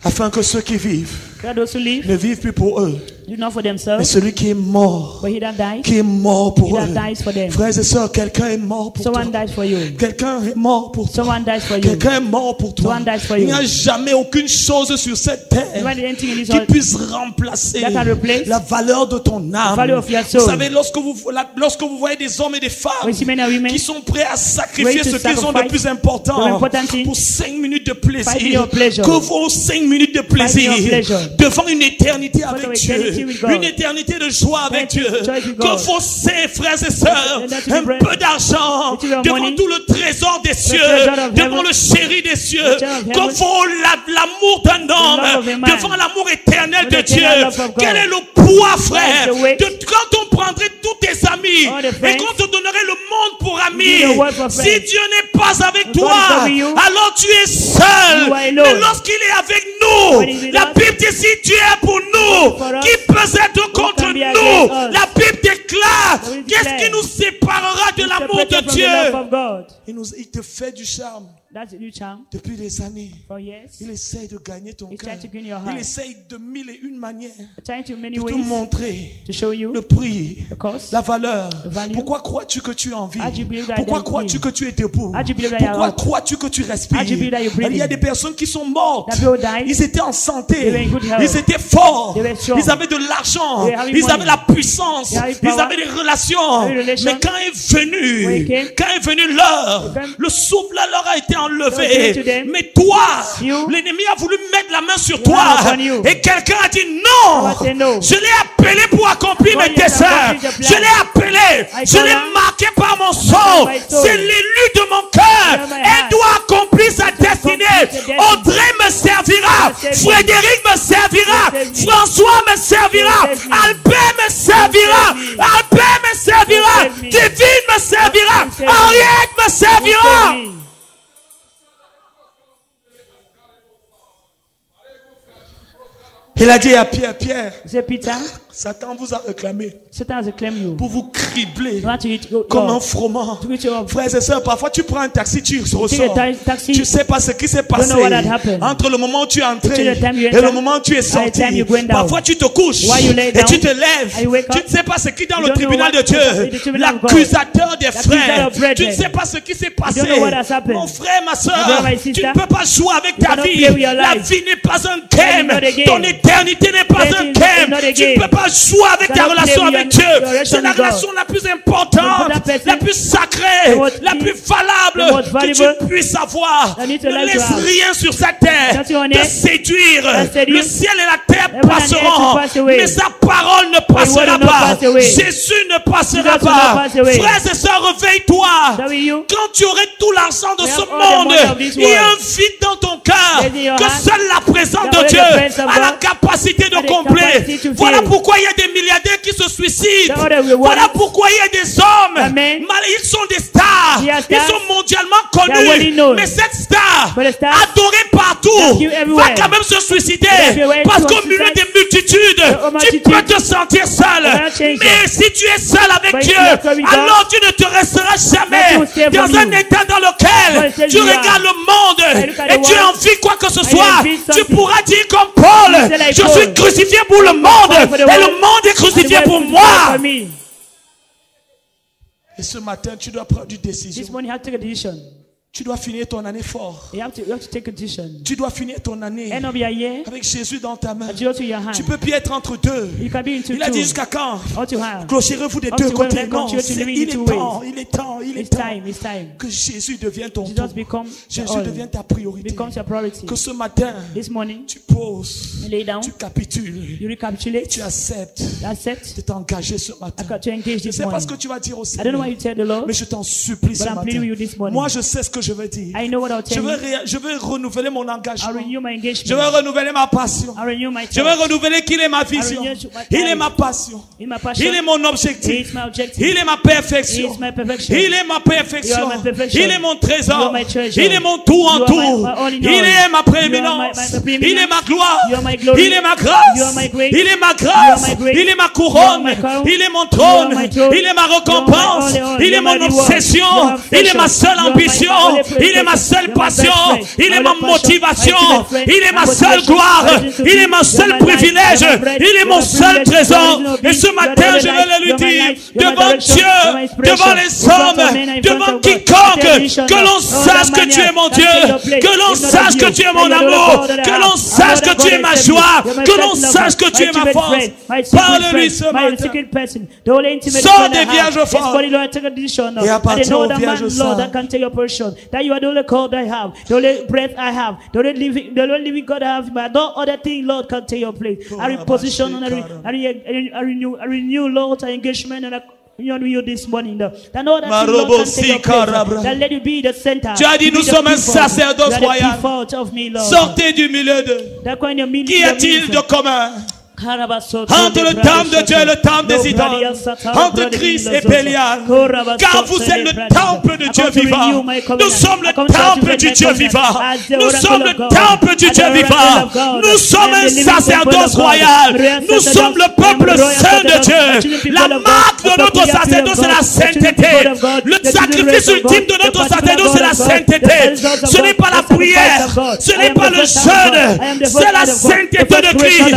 Speaker 1: afin que ceux qui vivent
Speaker 2: that those who live
Speaker 1: ne vivent plus pour eux,
Speaker 2: do not for
Speaker 1: mais
Speaker 2: themselves,
Speaker 1: celui qui est mort,
Speaker 2: but he that dies,
Speaker 1: qui est mort pour
Speaker 2: he
Speaker 1: eux.
Speaker 2: that dies for them.
Speaker 1: Frères et sœurs, quelqu'un est mort pour toi.
Speaker 2: Someone dies for you.
Speaker 1: Quelqu'un est mort pour toi.
Speaker 2: Someone dies for you.
Speaker 1: Quelqu'un est mort pour toi.
Speaker 2: Someone dies for
Speaker 1: Il
Speaker 2: you.
Speaker 1: n'y a jamais aucune chose sur cette terre
Speaker 2: Anything in this
Speaker 1: qui
Speaker 2: world
Speaker 1: puisse remplacer
Speaker 2: that can replace
Speaker 1: la valeur de ton âme.
Speaker 2: value of your soul.
Speaker 1: Vous savez, lorsque vous voyez des hommes et des femmes
Speaker 2: we see men and women
Speaker 1: qui sont prêts à sacrifier
Speaker 2: ready
Speaker 1: ce
Speaker 2: to
Speaker 1: qu'ils ont de
Speaker 2: sacrifice
Speaker 1: plus
Speaker 2: the
Speaker 1: important
Speaker 2: important thing,
Speaker 1: pour 5 minutes de
Speaker 2: 5
Speaker 1: plaisir,
Speaker 2: minutes of pleasure,
Speaker 1: que vos 5 minutes de plaisir
Speaker 2: of pleasure,
Speaker 1: devant une éternité
Speaker 2: For
Speaker 1: avec
Speaker 2: the
Speaker 1: Dieu,
Speaker 2: eternity with God,
Speaker 1: une éternité de joie avec Dieu,
Speaker 2: joy with
Speaker 1: que
Speaker 2: God,
Speaker 1: vos frères et sœurs,
Speaker 2: Let it be
Speaker 1: un
Speaker 2: bread,
Speaker 1: peu d'argent
Speaker 2: let it be
Speaker 1: devant
Speaker 2: money,
Speaker 1: tout le trésor des cieux,
Speaker 2: treasure of
Speaker 1: devant
Speaker 2: heaven,
Speaker 1: le chéri des cieux,
Speaker 2: treasure of
Speaker 1: que
Speaker 2: heaven,
Speaker 1: vos l'amour d'un
Speaker 2: love of
Speaker 1: homme
Speaker 2: a man,
Speaker 1: devant l'amour éternel
Speaker 2: for
Speaker 1: de
Speaker 2: the
Speaker 1: Dieu.
Speaker 2: eternal love of God.
Speaker 1: Quel est le poids, frère,
Speaker 2: What is the weight?
Speaker 1: quand on prendrait tous tes amis
Speaker 2: All the
Speaker 1: et
Speaker 2: friends,
Speaker 1: qu'on te donnerait le monde pour ami,
Speaker 2: give the world for
Speaker 1: si
Speaker 2: friends.
Speaker 1: Dieu n'est pas avec
Speaker 2: God
Speaker 1: toi,
Speaker 2: is with you,
Speaker 1: alors tu es seul.
Speaker 2: you are alone.
Speaker 1: Mais lorsqu'il est avec nous,
Speaker 2: When he's with
Speaker 1: la
Speaker 2: us,
Speaker 1: Bible dit si Dieu est pour nous,
Speaker 2: for us,
Speaker 1: qui peut être contre
Speaker 2: can be
Speaker 1: nous?
Speaker 2: against us?
Speaker 1: La Bible déclare,
Speaker 2: The Bible
Speaker 1: qu'est-ce
Speaker 2: declares,
Speaker 1: qui nous séparera de l'amour
Speaker 2: separated
Speaker 1: de
Speaker 2: from the
Speaker 1: Dieu?
Speaker 2: love of God.
Speaker 1: Il te fait du charme
Speaker 2: That's a new charm
Speaker 1: depuis des années.
Speaker 2: for years.
Speaker 1: Il essaye de gagner ton
Speaker 2: He's
Speaker 1: cœur.
Speaker 2: trying to gain your
Speaker 1: Il
Speaker 2: heart.
Speaker 1: essaye de 1001 manières
Speaker 2: Trying to many
Speaker 1: de te
Speaker 2: ways
Speaker 1: montrer
Speaker 2: to show you
Speaker 1: le prix,
Speaker 2: the cost.
Speaker 1: la valeur.
Speaker 2: The value.
Speaker 1: Pourquoi crois-tu que tu es en vie?
Speaker 2: How do you believe that
Speaker 1: Pourquoi
Speaker 2: I am
Speaker 1: crois-tu
Speaker 2: free?
Speaker 1: que tu es debout?
Speaker 2: How do you believe that I am
Speaker 1: Pourquoi
Speaker 2: up?
Speaker 1: crois-tu que tu respires?
Speaker 2: How do you believe that you're breathing?
Speaker 1: Il y a des personnes qui sont mortes.
Speaker 2: That people died.
Speaker 1: Ils étaient en santé.
Speaker 2: They were in good health.
Speaker 1: Ils étaient forts.
Speaker 2: They were strong.
Speaker 1: Ils avaient de l'argent.
Speaker 2: They were having
Speaker 1: Ils
Speaker 2: money.
Speaker 1: avaient la puissance.
Speaker 2: They had
Speaker 1: Ils
Speaker 2: power.
Speaker 1: avaient des relations.
Speaker 2: They had relations.
Speaker 1: Mais quand est venu,
Speaker 2: When it came,
Speaker 1: quand est venu l'heure,
Speaker 2: when
Speaker 1: le souffle leur a été
Speaker 2: God
Speaker 1: enlevé.
Speaker 2: gave to them.
Speaker 1: Mais toi,
Speaker 2: You,
Speaker 1: l'ennemi a voulu mettre la main sur
Speaker 2: you
Speaker 1: toi.
Speaker 2: have upon you.
Speaker 1: Et quelqu'un a dit non.
Speaker 2: God said no.
Speaker 1: Je l'ai appelé pour accomplir
Speaker 2: God
Speaker 1: mes
Speaker 2: has
Speaker 1: desseins.
Speaker 2: accomplished the plan.
Speaker 1: Je l'ai appelé.
Speaker 2: I
Speaker 1: Je
Speaker 2: call
Speaker 1: l'ai
Speaker 2: her.
Speaker 1: marqué par mon sang.
Speaker 2: by soul.
Speaker 1: C'est l'élu de mon cœur.
Speaker 2: By my
Speaker 1: Elle
Speaker 2: heart.
Speaker 1: doit accomplir sa destinée.
Speaker 2: complete the destiny.
Speaker 1: Audrey me servira.
Speaker 2: Will serve me.
Speaker 1: Frédéric me servira.
Speaker 2: Will serve me.
Speaker 1: François me servira.
Speaker 2: Will serve me.
Speaker 1: Albert me servira.
Speaker 2: Will serve me.
Speaker 1: Albert me servira.
Speaker 2: Will serve me.
Speaker 1: Divine me servira.
Speaker 2: Will serve me.
Speaker 1: Henriette me servira.
Speaker 2: Will serve me.
Speaker 1: Il a dit à Pierre, Pierre,
Speaker 2: Say, Peter,
Speaker 1: Satan vous a réclamé
Speaker 2: Satan has claimed you.
Speaker 1: pour vous cribler
Speaker 2: You want to eat God.
Speaker 1: comme un froment.
Speaker 2: To eat your
Speaker 1: Frères et sœurs, parfois tu prends un taxi, tu
Speaker 2: take
Speaker 1: ressors.
Speaker 2: a taxi.
Speaker 1: Tu sais pas ce qui s'est passé
Speaker 2: know what had happened.
Speaker 1: entre le moment où tu es entré
Speaker 2: Till the time you
Speaker 1: et
Speaker 2: enter,
Speaker 1: le moment où tu es sorti.
Speaker 2: and the time you're going down.
Speaker 1: Parfois tu te couches
Speaker 2: While you lay
Speaker 1: et
Speaker 2: down,
Speaker 1: tu te lèves.
Speaker 2: and you wake
Speaker 1: Tu
Speaker 2: up,
Speaker 1: ne sais pas ce qui dans
Speaker 2: you
Speaker 1: le
Speaker 2: don't know
Speaker 1: tribunal
Speaker 2: what
Speaker 1: de Dieu,
Speaker 2: happened in the tribunal of God.
Speaker 1: l'accusateur des
Speaker 2: L'accusateur
Speaker 1: frères.
Speaker 2: of brethren.
Speaker 1: Tu ne sais pas ce qui s'est passé.
Speaker 2: know what has happened.
Speaker 1: Mon frère, ma soeur,
Speaker 2: My brother, my
Speaker 1: tu
Speaker 2: sister,
Speaker 1: ne peux pas jouer avec ta
Speaker 2: cannot
Speaker 1: vie.
Speaker 2: play with your
Speaker 1: La
Speaker 2: life.
Speaker 1: vie n'est pas un
Speaker 2: Life is
Speaker 1: game.
Speaker 2: not a game.
Speaker 1: Ton éternité n'est pas un
Speaker 2: Life is
Speaker 1: game.
Speaker 2: not a
Speaker 1: Tu ne
Speaker 2: game.
Speaker 1: peux pas jouer avec ta
Speaker 2: Cannot
Speaker 1: relation
Speaker 2: play with
Speaker 1: avec
Speaker 2: your
Speaker 1: Dieu.
Speaker 2: relation
Speaker 1: C'est la
Speaker 2: with God.
Speaker 1: relation la plus importante,
Speaker 2: The person-
Speaker 1: la plus sacrée,
Speaker 2: the most-
Speaker 1: la plus
Speaker 2: the
Speaker 1: valable
Speaker 2: most
Speaker 1: que
Speaker 2: valuable
Speaker 1: tu puisses avoir.
Speaker 2: that need to
Speaker 1: Ne
Speaker 2: like to
Speaker 1: laisse
Speaker 2: have.
Speaker 1: rien sur sa terre
Speaker 2: Nothing on
Speaker 1: te
Speaker 2: earth
Speaker 1: séduire.
Speaker 2: that seduce.
Speaker 1: Le ciel et la terre
Speaker 2: Heaven and earth
Speaker 1: passeront,
Speaker 2: will pass away.
Speaker 1: mais sa parole ne
Speaker 2: word
Speaker 1: passera
Speaker 2: will not
Speaker 1: pas.
Speaker 2: pass away.
Speaker 1: Jésus ne passera
Speaker 2: Jesus will
Speaker 1: pas.
Speaker 2: not pass away.
Speaker 1: Frères et sœurs, réveille-toi.
Speaker 2: That will you.
Speaker 1: Quand tu aurais tout l'argent de
Speaker 2: We
Speaker 1: ce
Speaker 2: have all the
Speaker 1: monde,
Speaker 2: money of this
Speaker 1: il y a un
Speaker 2: world.
Speaker 1: vide dans ton cœur
Speaker 2: There's in your
Speaker 1: que
Speaker 2: heart.
Speaker 1: seule la présence
Speaker 2: That
Speaker 1: de
Speaker 2: only
Speaker 1: Dieu
Speaker 2: the presence of
Speaker 1: a la
Speaker 2: God
Speaker 1: capacité de
Speaker 2: has the
Speaker 1: combler.
Speaker 2: capacity to
Speaker 1: Voilà
Speaker 2: fill.
Speaker 1: pourquoi il y a des milliardaires qui se suicident.
Speaker 2: That other reward.
Speaker 1: Voilà pourquoi il y a des hommes.
Speaker 2: Amen.
Speaker 1: Ils sont des stars.
Speaker 2: They are
Speaker 1: Ils
Speaker 2: stars.
Speaker 1: sont mondialement
Speaker 2: They are well
Speaker 1: connus.
Speaker 2: known.
Speaker 1: Mais cette star,
Speaker 2: But the star
Speaker 1: adorée partout,
Speaker 2: that you
Speaker 1: va
Speaker 2: everywhere.
Speaker 1: quand même se suicider.
Speaker 2: everywhere
Speaker 1: Parce
Speaker 2: to
Speaker 1: qu'au milieu
Speaker 2: suicide.
Speaker 1: des multitudes,
Speaker 2: The
Speaker 1: tu
Speaker 2: multitude
Speaker 1: peux te sentir seul.
Speaker 2: cannot change
Speaker 1: Mais si tu es seul avec
Speaker 2: But if
Speaker 1: Dieu,
Speaker 2: you are with God,
Speaker 1: alors tu ne te resteras jamais
Speaker 2: nothing will stay
Speaker 1: dans
Speaker 2: from
Speaker 1: un
Speaker 2: you.
Speaker 1: état dans lequel
Speaker 2: But still
Speaker 1: tu
Speaker 2: you are.
Speaker 1: regardes le monde
Speaker 2: look at
Speaker 1: et
Speaker 2: the
Speaker 1: tu
Speaker 2: world,
Speaker 1: envies quoi que ce
Speaker 2: you
Speaker 1: soit.
Speaker 2: envie
Speaker 1: Tu
Speaker 2: something.
Speaker 1: pourras dire comme Paul,
Speaker 2: You say like
Speaker 1: je
Speaker 2: Paul,
Speaker 1: suis crucifié pour le monde
Speaker 2: for the
Speaker 1: et
Speaker 2: world,
Speaker 1: le monde est crucifié
Speaker 2: And
Speaker 1: pour
Speaker 2: the
Speaker 1: moi.
Speaker 2: world for me.
Speaker 1: Et ce matin, tu dois prendre une
Speaker 2: This
Speaker 1: décision.
Speaker 2: morning you have to take a decision.
Speaker 1: Tu dois finir ton année fort.
Speaker 2: You have to take a decision.
Speaker 1: Tu dois finir ton année
Speaker 2: End of your year,
Speaker 1: avec Jésus dans ta main.
Speaker 2: a Jesus to your hand.
Speaker 1: Tu peux plus être entre deux.
Speaker 2: You can be into
Speaker 1: Il a dit
Speaker 2: two.
Speaker 1: jusqu'à quand?
Speaker 2: Or to have.
Speaker 1: Clôturez-vous des
Speaker 2: Up
Speaker 1: deux
Speaker 2: to when
Speaker 1: côtés.
Speaker 2: we
Speaker 1: Non,
Speaker 2: continue to live in
Speaker 1: il
Speaker 2: two
Speaker 1: est
Speaker 2: ways.
Speaker 1: temps, il est temps, il est
Speaker 2: It's
Speaker 1: temps
Speaker 2: time, it's time.
Speaker 1: que Jésus devienne ton tout.
Speaker 2: Jesus become
Speaker 1: Jésus
Speaker 2: all.
Speaker 1: devient ta priorité.
Speaker 2: Becomes your priority.
Speaker 1: Que ce matin,
Speaker 2: This morning,
Speaker 1: tu poses,
Speaker 2: you lay down,
Speaker 1: tu capitules,
Speaker 2: you recapitulate,
Speaker 1: tu acceptes
Speaker 2: accept,
Speaker 1: de t'engager ce matin.
Speaker 2: to engage
Speaker 1: Je ne
Speaker 2: this
Speaker 1: sais pas ce que
Speaker 2: morning.
Speaker 1: tu vas dire au
Speaker 2: I don't know
Speaker 1: Seigneur,
Speaker 2: what you tell the Lord,
Speaker 1: mais je t'en supplie ce
Speaker 2: but I'm
Speaker 1: matin.
Speaker 2: pleading with you this morning.
Speaker 1: Moi, je sais ce que je vais dire.
Speaker 2: I know what I'll tell you.
Speaker 1: Je vais renouveler mon
Speaker 2: I'll
Speaker 1: engagement.
Speaker 2: renew my engagement.
Speaker 1: Je vais renouveler ma passion.
Speaker 2: I'll renew my
Speaker 1: Je vais
Speaker 2: thoughts.
Speaker 1: renouveler qu'il est ma vision.
Speaker 2: I renew my
Speaker 1: Il est
Speaker 2: time.
Speaker 1: ma passion.
Speaker 2: In my passion,
Speaker 1: Il est mon
Speaker 2: He
Speaker 1: objectif.
Speaker 2: is my objective.
Speaker 1: Il est ma
Speaker 2: He
Speaker 1: perfection.
Speaker 2: is my perfection.
Speaker 1: Il est ma perfection.
Speaker 2: You are my perfection.
Speaker 1: Il est mon
Speaker 2: You
Speaker 1: trésor.
Speaker 2: are my treasure.
Speaker 1: Il est mon tout en
Speaker 2: You are
Speaker 1: tout.
Speaker 2: my all in
Speaker 1: Il
Speaker 2: all.
Speaker 1: est ma
Speaker 2: You
Speaker 1: prééminence.
Speaker 2: are my preeminence.
Speaker 1: Il est ma gloire.
Speaker 2: You are my glory.
Speaker 1: Il est ma
Speaker 2: You are
Speaker 1: grâce.
Speaker 2: my grace.
Speaker 1: Il est ma
Speaker 2: You
Speaker 1: grâce.
Speaker 2: are my grace.
Speaker 1: Il est ma
Speaker 2: You are
Speaker 1: couronne.
Speaker 2: my crown.
Speaker 1: Il est mon
Speaker 2: You are
Speaker 1: trône.
Speaker 2: my throne.
Speaker 1: Il est ma
Speaker 2: You are my
Speaker 1: récompense.
Speaker 2: all in all.
Speaker 1: Il
Speaker 2: You
Speaker 1: est
Speaker 2: are
Speaker 1: mon
Speaker 2: my reward.
Speaker 1: obsession.
Speaker 2: You are my
Speaker 1: Il est ma
Speaker 2: obsession.
Speaker 1: seule
Speaker 2: You are my
Speaker 1: ambition.
Speaker 2: only
Speaker 1: il est ma seule passion, il est ma motivation, il est ma seule gloire, il est mon seul privilège, il est mon seul trésor. Et ce matin, je vais le lui dire, devant Dieu, devant les hommes, devant quiconque, que l'on sache que tu es mon Dieu, que l'on sache que tu es mon amour, que l'on sache que tu es ma joie, que l'on sache que tu es ma force. Parle-lui ce matin. Sors des vierges fortes et appartiens aux vierges saintes.
Speaker 2: That you are the only God I have, the only breath I have, the only living God I have. But no other thing, Lord, can take your place. I reposition and I renew, Lord, our engagement and you this morning. That no other thing, Lord, can take your place. That let you be the center.
Speaker 1: Tu as dit, nous sommes un sacerdoce royal. Sortez du milieu de. Qu'y a-t-il de commun entre le temple de Dieu et le temple des idoles, entre Christ et Bélial? Car vous êtes le temple de Dieu vivant. Nous sommes le temple du Dieu vivant. Nous sommes le temple du Dieu vivant. Nous sommes un sacerdoce royal. Nous sommes le peuple saint de Dieu. La marque de notre sacerdoce, c'est la sainteté. Le sacrifice ultime de notre sacerdoce, c'est la sainteté. Ce n'est pas la prière, ce n'est pas le jeûne, c'est la sainteté de Christ.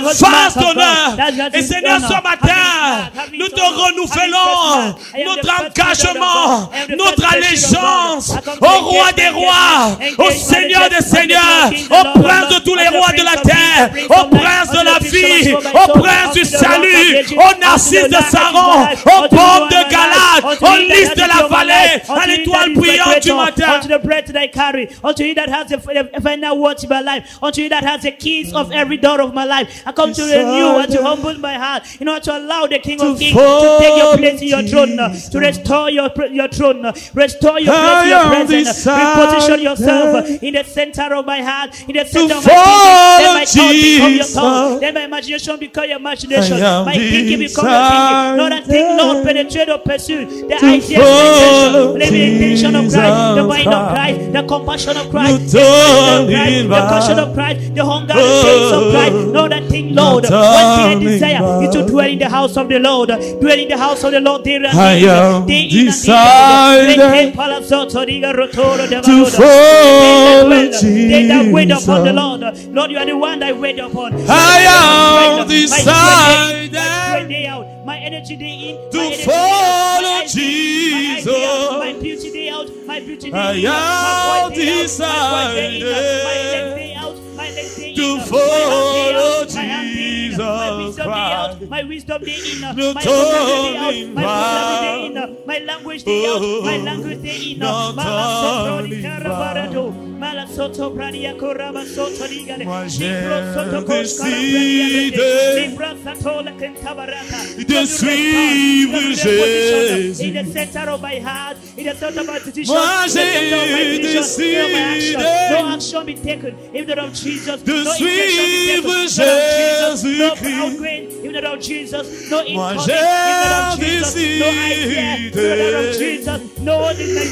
Speaker 1: Face d'honneur. Et Seigneur, ce matin, nous te renouvelons notre engagement, notre allégeance au roi des rois, au Seigneur des seigneurs, au prince de tous les rois de la terre, au prince de la vie, au prince du salut, au narcisse de Saron, au pomme de Galate, au lys de la vallée, à l'étoile brillante du matin.
Speaker 2: Unto the bread that I carry, unto you that has the final words in my life, unto you that has the keys of every door of my life. I come to renew and to humble my heart in order to allow the King of Kings to take your place in your throne, to restore your throne, restore your place in your presence, reposition yourself in the center of my heart, in the center of my thinking. Then my thought become your thought, then my imagination become your imagination, my thinking become your thinking. Lord, I think, Lord, penetrate or pursue the ideas, the intention of Christ, the mind of Christ, the compassion of Christ, the passion of Christ, the hunger, the taste of Christ. Lord, I think, Lord, one thing I desire is to dwell in the house of the Lord, dwell in the house of the Lord day and day, day in and day out. To follow Jesus. They that wait upon the Lord. Lord, you are the one that wait upon.
Speaker 1: I am decided
Speaker 2: my energy day in,
Speaker 1: to follow Jesus.
Speaker 2: My beauty day out, my beauty day in,
Speaker 1: I am decided to follow Jesus Christ.
Speaker 2: My wisdom day in, my wisdom day out, my language day out, my language day in, Malasoto Pradia Koraba Soto Ligale, Soto
Speaker 1: de suivre Jésus.
Speaker 2: In the center of my heart, in the center of my position,
Speaker 1: Moi j'ai décidé
Speaker 2: no action be taken if not of Jesus,
Speaker 1: de
Speaker 2: no
Speaker 1: suivre
Speaker 2: Jésus-Christ, no
Speaker 1: Jésus-Christ.
Speaker 2: if not of Jesus, no
Speaker 1: Moi
Speaker 2: incoming if not of Jesus, no idea if not of
Speaker 1: décidé
Speaker 2: Jesus, no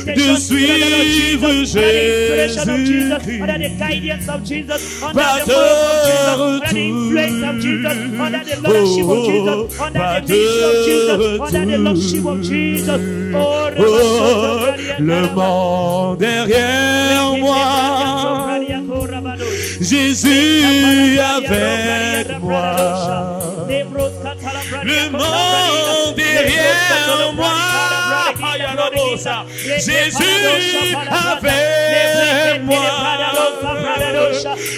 Speaker 1: de suivre
Speaker 2: Jésus-Christ,
Speaker 1: Jésus-Christ.
Speaker 2: under the guidance of Jesus, under the word of Jesus, under the influence of Jesus, under the lordship of Jesus, under the mission of Jesus, under the lordship of Jesus.
Speaker 1: Le monde derrière moi, Jésus avec moi. Le monde derrière moi, Jésus avec moi.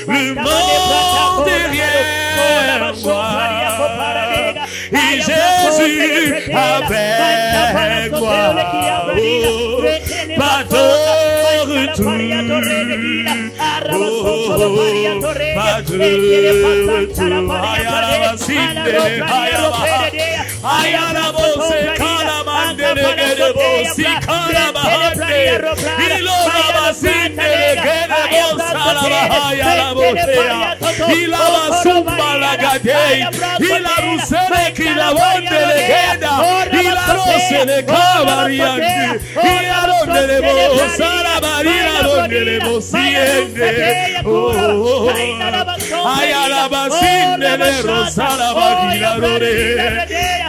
Speaker 1: Le monde derrière moi, et Jésus avec moi. Pas de retour,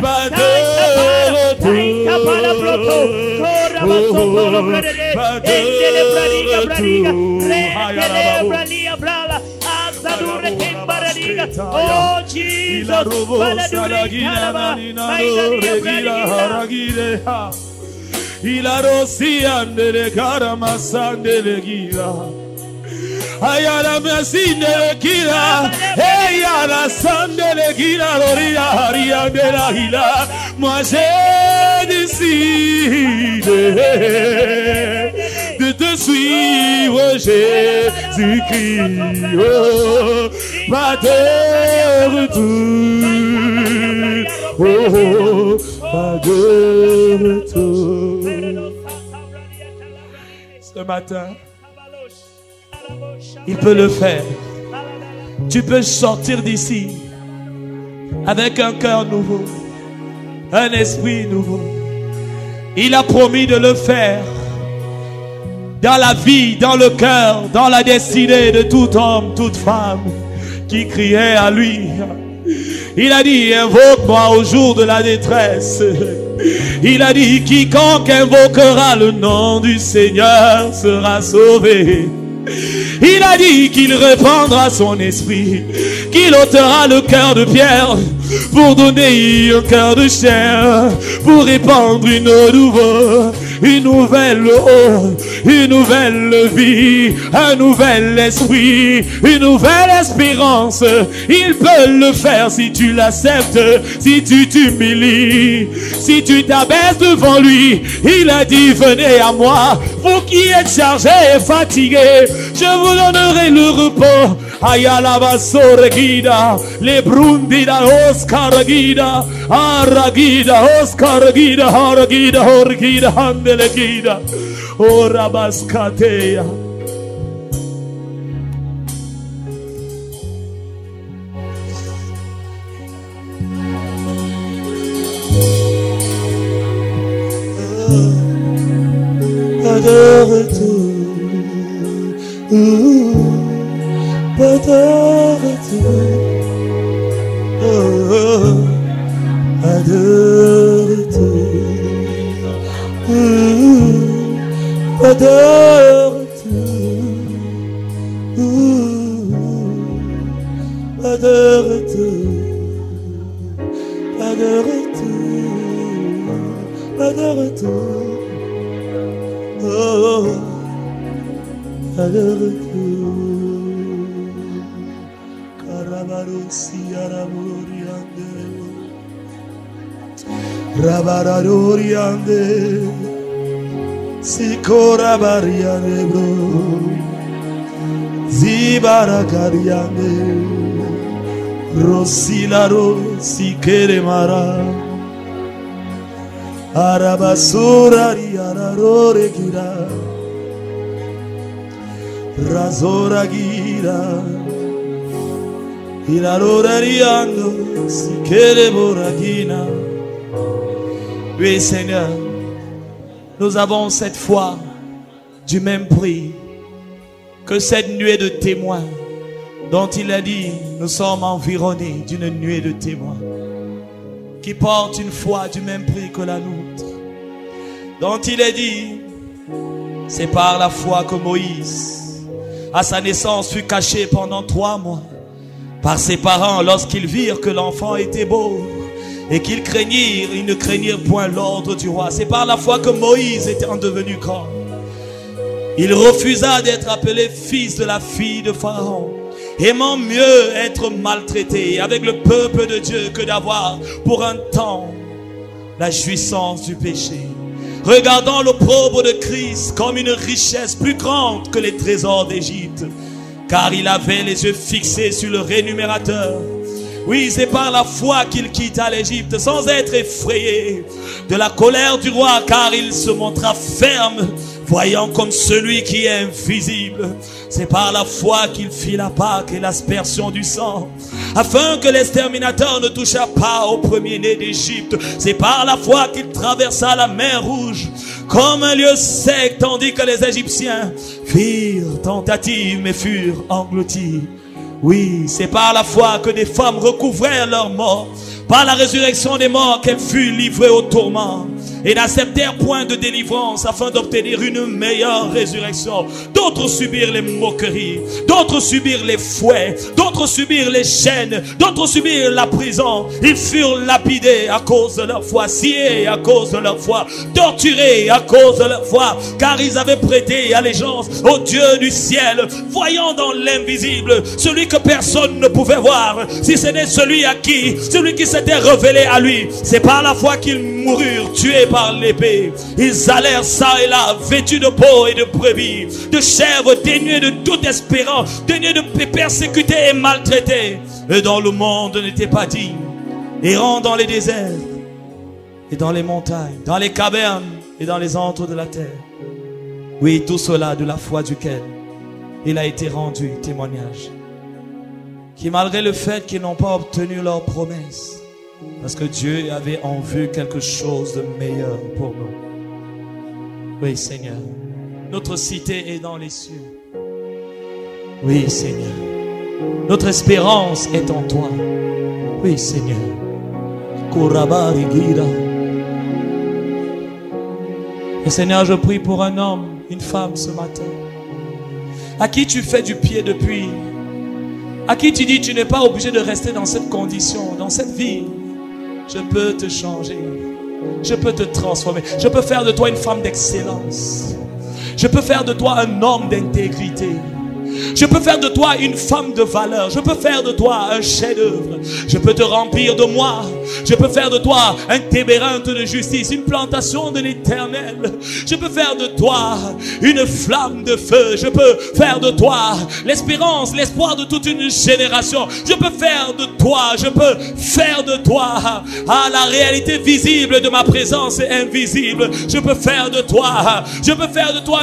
Speaker 1: pas de
Speaker 2: Oh Jesus,
Speaker 1: Ayala mesinde kila, ayala sandele kila, loria haria de la hila. Moi j'ai décidé de te suivre, Jésus-Christ. Oh, pas de retour. Oh, pas de retour. Ce matin, il peut le faire. Tu peux sortir d'ici avec un cœur nouveau, un esprit nouveau. Il a promis de le faire dans la vie, dans le cœur, dans la destinée de tout homme, toute femme qui criait à lui. Il a dit, invoque-moi au jour de la détresse. Il a dit, quiconque invoquera le nom du Seigneur sera sauvé. Il a dit qu'il répandra son esprit, qu'il ôtera le cœur de pierre pour donner un cœur de chair, pour répandre une nouvelle eau, une nouvelle vie, un nouvel esprit, une nouvelle espérance. Il peut le faire si tu l'acceptes, si tu t'humilies, si tu t'abaisses devant lui. Il a dit, venez à moi, vous qui êtes chargés et fatigués, je vous donnerai le repos. Ayala basore guida, le brundida Oscar guida, aragida Oscar guida, haragida horgida handele guida, ora baskateya. Pas de retour, pas de retour, pas de retour, pas de retour, pas de retour, pas de retour, oh, pas de retour. Rabarariande, Sikora bariande bro, Zibarakariande, Rosilaro, Sikere mara, Arabasura riarare gira, Razora gira. Il allora riando, si chiede borachina. Oui, Seigneur, nous avons cette foi du même prix que cette nuée de témoins dont il a dit, nous sommes environnés d'une nuée de témoins qui porte une foi du même prix que la nôtre, dont il a dit, c'est par la foi que Moïse, à sa naissance, fut caché pendant 3 mois par ses parents lorsqu'ils virent que l'enfant était beau et qu'ils craignirent, ils ne craignirent point l'ordre du roi. C'est par la foi que Moïse étant devenu grand, il refusa d'être appelé fils de la fille de Pharaon, aimant mieux être maltraité avec le peuple de Dieu que d'avoir pour un temps la jouissance du péché, regardant l'opprobre de Christ comme une richesse plus grande que les trésors d'Égypte, car il avait les yeux fixés sur le rémunérateur. Oui, c'est par la foi qu'il quitta l'Égypte sans être effrayé de la colère du roi, car il se montra ferme, voyant comme celui qui est invisible. C'est par la foi qu'il fit la Pâque et l'aspersion du sang, afin que l'exterminateur ne touchât pas au premier-né d'Égypte. C'est par la foi qu'il traversa la mer Rouge comme un lieu sec, tandis que les Égyptiens firent tentative mais furent engloutis. Oui, c'est par la foi que des femmes recouvrèrent leur mort Par la résurrection des morts, qu'elles furent livrées au tourment et n'acceptèrent point de délivrance afin d'obtenir une meilleure résurrection. D'autres subirent les moqueries, d'autres subirent les fouets, d'autres subirent les chaînes, d'autres subirent la prison. Ils furent lapidés à cause de leur foi, sciés à cause de leur foi, torturés à cause de leur foi, car ils avaient prêté allégeance au Dieu du ciel, voyant dans l'invisible celui que personne ne pouvait voir, si ce n'est celui qui s'était révélé à lui. C'est par la foi qu'ils moururent, tués par l'épée. Ils allèrent ça et là, vêtus de peau et de brebis, de chèvres, dénués de toute espérance, dénués de persécutés et maltraités, et dont le monde n'était pas digne, errant dans les déserts et dans les montagnes, dans les cavernes et dans les antres de la terre. Oui, tout cela de la foi duquel il a été rendu témoignage, qui malgré le fait qu'ils n'ont pas obtenu leur promesse, parce que Dieu avait en vue quelque chose de meilleur pour nous. Oui, Seigneur, notre cité est dans les cieux. Oui, Seigneur, notre espérance est en toi. Oui, Seigneur. Et Seigneur, je prie pour un homme, une femme ce matin, à qui tu fais du pied depuis, à qui tu dis tu n'es pas obligé de rester dans cette condition, dans cette vie. Je peux te changer, je peux te transformer, je peux faire de toi une femme d'excellence, je peux faire de toi un homme d'intégrité, je peux faire de toi une femme de valeur, je peux faire de toi un chef-d'œuvre, je peux te remplir de moi, je peux faire de toi un tébérinthe de justice, une plantation de l'Éternel, je peux faire de toi une flamme de feu, je peux faire de toi l'espérance, l'espoir de toute une génération, je peux faire de toi la réalité visible de ma présence et invisible, je peux faire de toi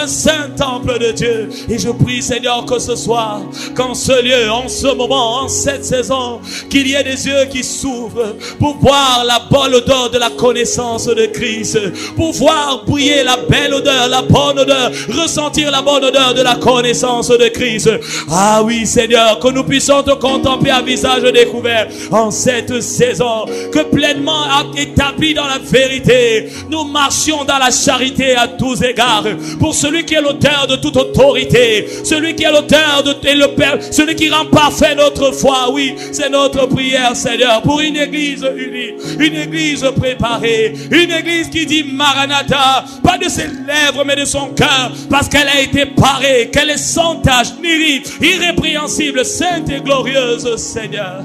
Speaker 1: un saint temple de Dieu. Et je prie, Seigneur, que ce soir, qu'en ce lieu, en ce moment, en cette saison, qu'il y ait des yeux qui s'ouvrent pour voir la bonne odeur de la connaissance de Christ, pour voir briller la belle odeur, la bonne odeur, ressentir la bonne odeur de la connaissance de Christ. Ah oui, Seigneur, que nous puissions te contempler à visage découvert en cette saison, que pleinement établis dans la vérité, nous marchions dans la charité à tous égards, pour celui qui est l'auteur de toute autorité, celui qui est l'auteur et le Père, celui qui rend parfait notre foi. Oui, c'est notre prière, Seigneur, pour une église unie, une église préparée, une église qui dit Maranatha, pas de ses lèvres mais de son cœur, parce qu'elle a été parée, qu'elle est sans tache, ni irrépréhensible, sainte et glorieuse, Seigneur.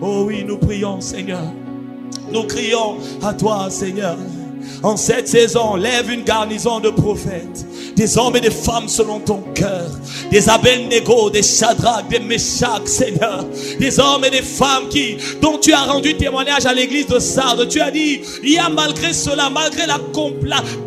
Speaker 1: Oh oui, nous prions, Seigneur, nous crions à toi, Seigneur. En cette saison, lève une garnison de prophètes, des hommes et des femmes selon ton cœur, des Abednego, des Shadrach, des Meshach, Seigneur, des hommes et des femmes dont tu as rendu témoignage à l'église de Sardes. Tu as dit, il y a malgré cela, malgré la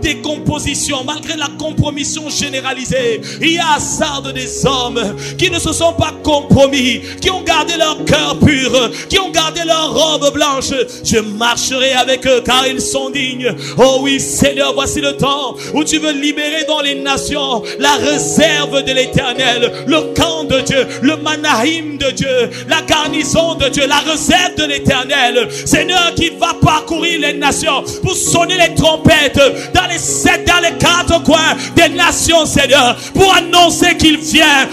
Speaker 1: décomposition, malgré la compromission généralisée, il y a à Sardes des hommes qui ne se sont pas compromis, qui ont gardé leur cœur pur, qui ont gardé leur robe blanche. Je marcherai avec eux car ils sont dignes. Oh oui, Seigneur, voici le temps où tu veux libérer dans les nations la réserve de l'Éternel, le camp de Dieu, le Manaïm de Dieu, la garnison de Dieu, la réserve de l'Éternel. Seigneur, qui va parcourir les nations pour sonner les trompettes dans les quatre coins des nations, Seigneur, pour annoncer qu'il vient,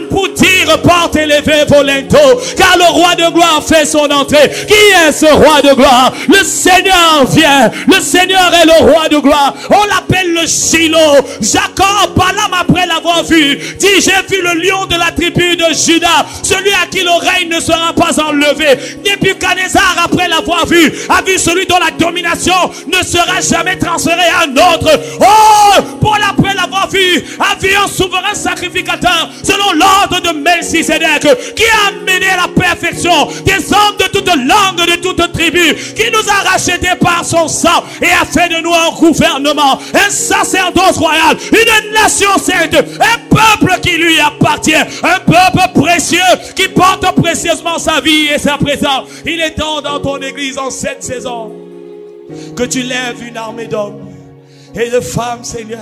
Speaker 1: pour dire porte élevée volento, car le roi de gloire fait son entrée. Qui est ce roi de gloire? Le Seigneur vient, le Seigneur est le roi de gloire. On l'appelle le Shiloh. Jacob, Balaam, après l'avoir vu, dit, j'ai vu le lion de la tribu de Juda, celui à qui le règne ne sera pas enlevé. Nebuchadnezzar, après l'avoir vu, a vu celui dont la domination ne sera jamais transférée à un autre. Oh, Paul, après l'avoir vu, a vu un souverain sacrificateur selon l'ordre de Melchisedec, qui a amené à la perfection des hommes de toute langue, de toute tribu, qui nous a rachetés par son sang et a fait de nous un gouvernement, un sacerdoce royal, une nation sainte, un peuple qui lui appartient, un peuple précieux qui porte précieusement sa vie et sa présence. Il est temps dans ton église en cette saison que tu lèves une armée d'hommes et de femmes, Seigneur,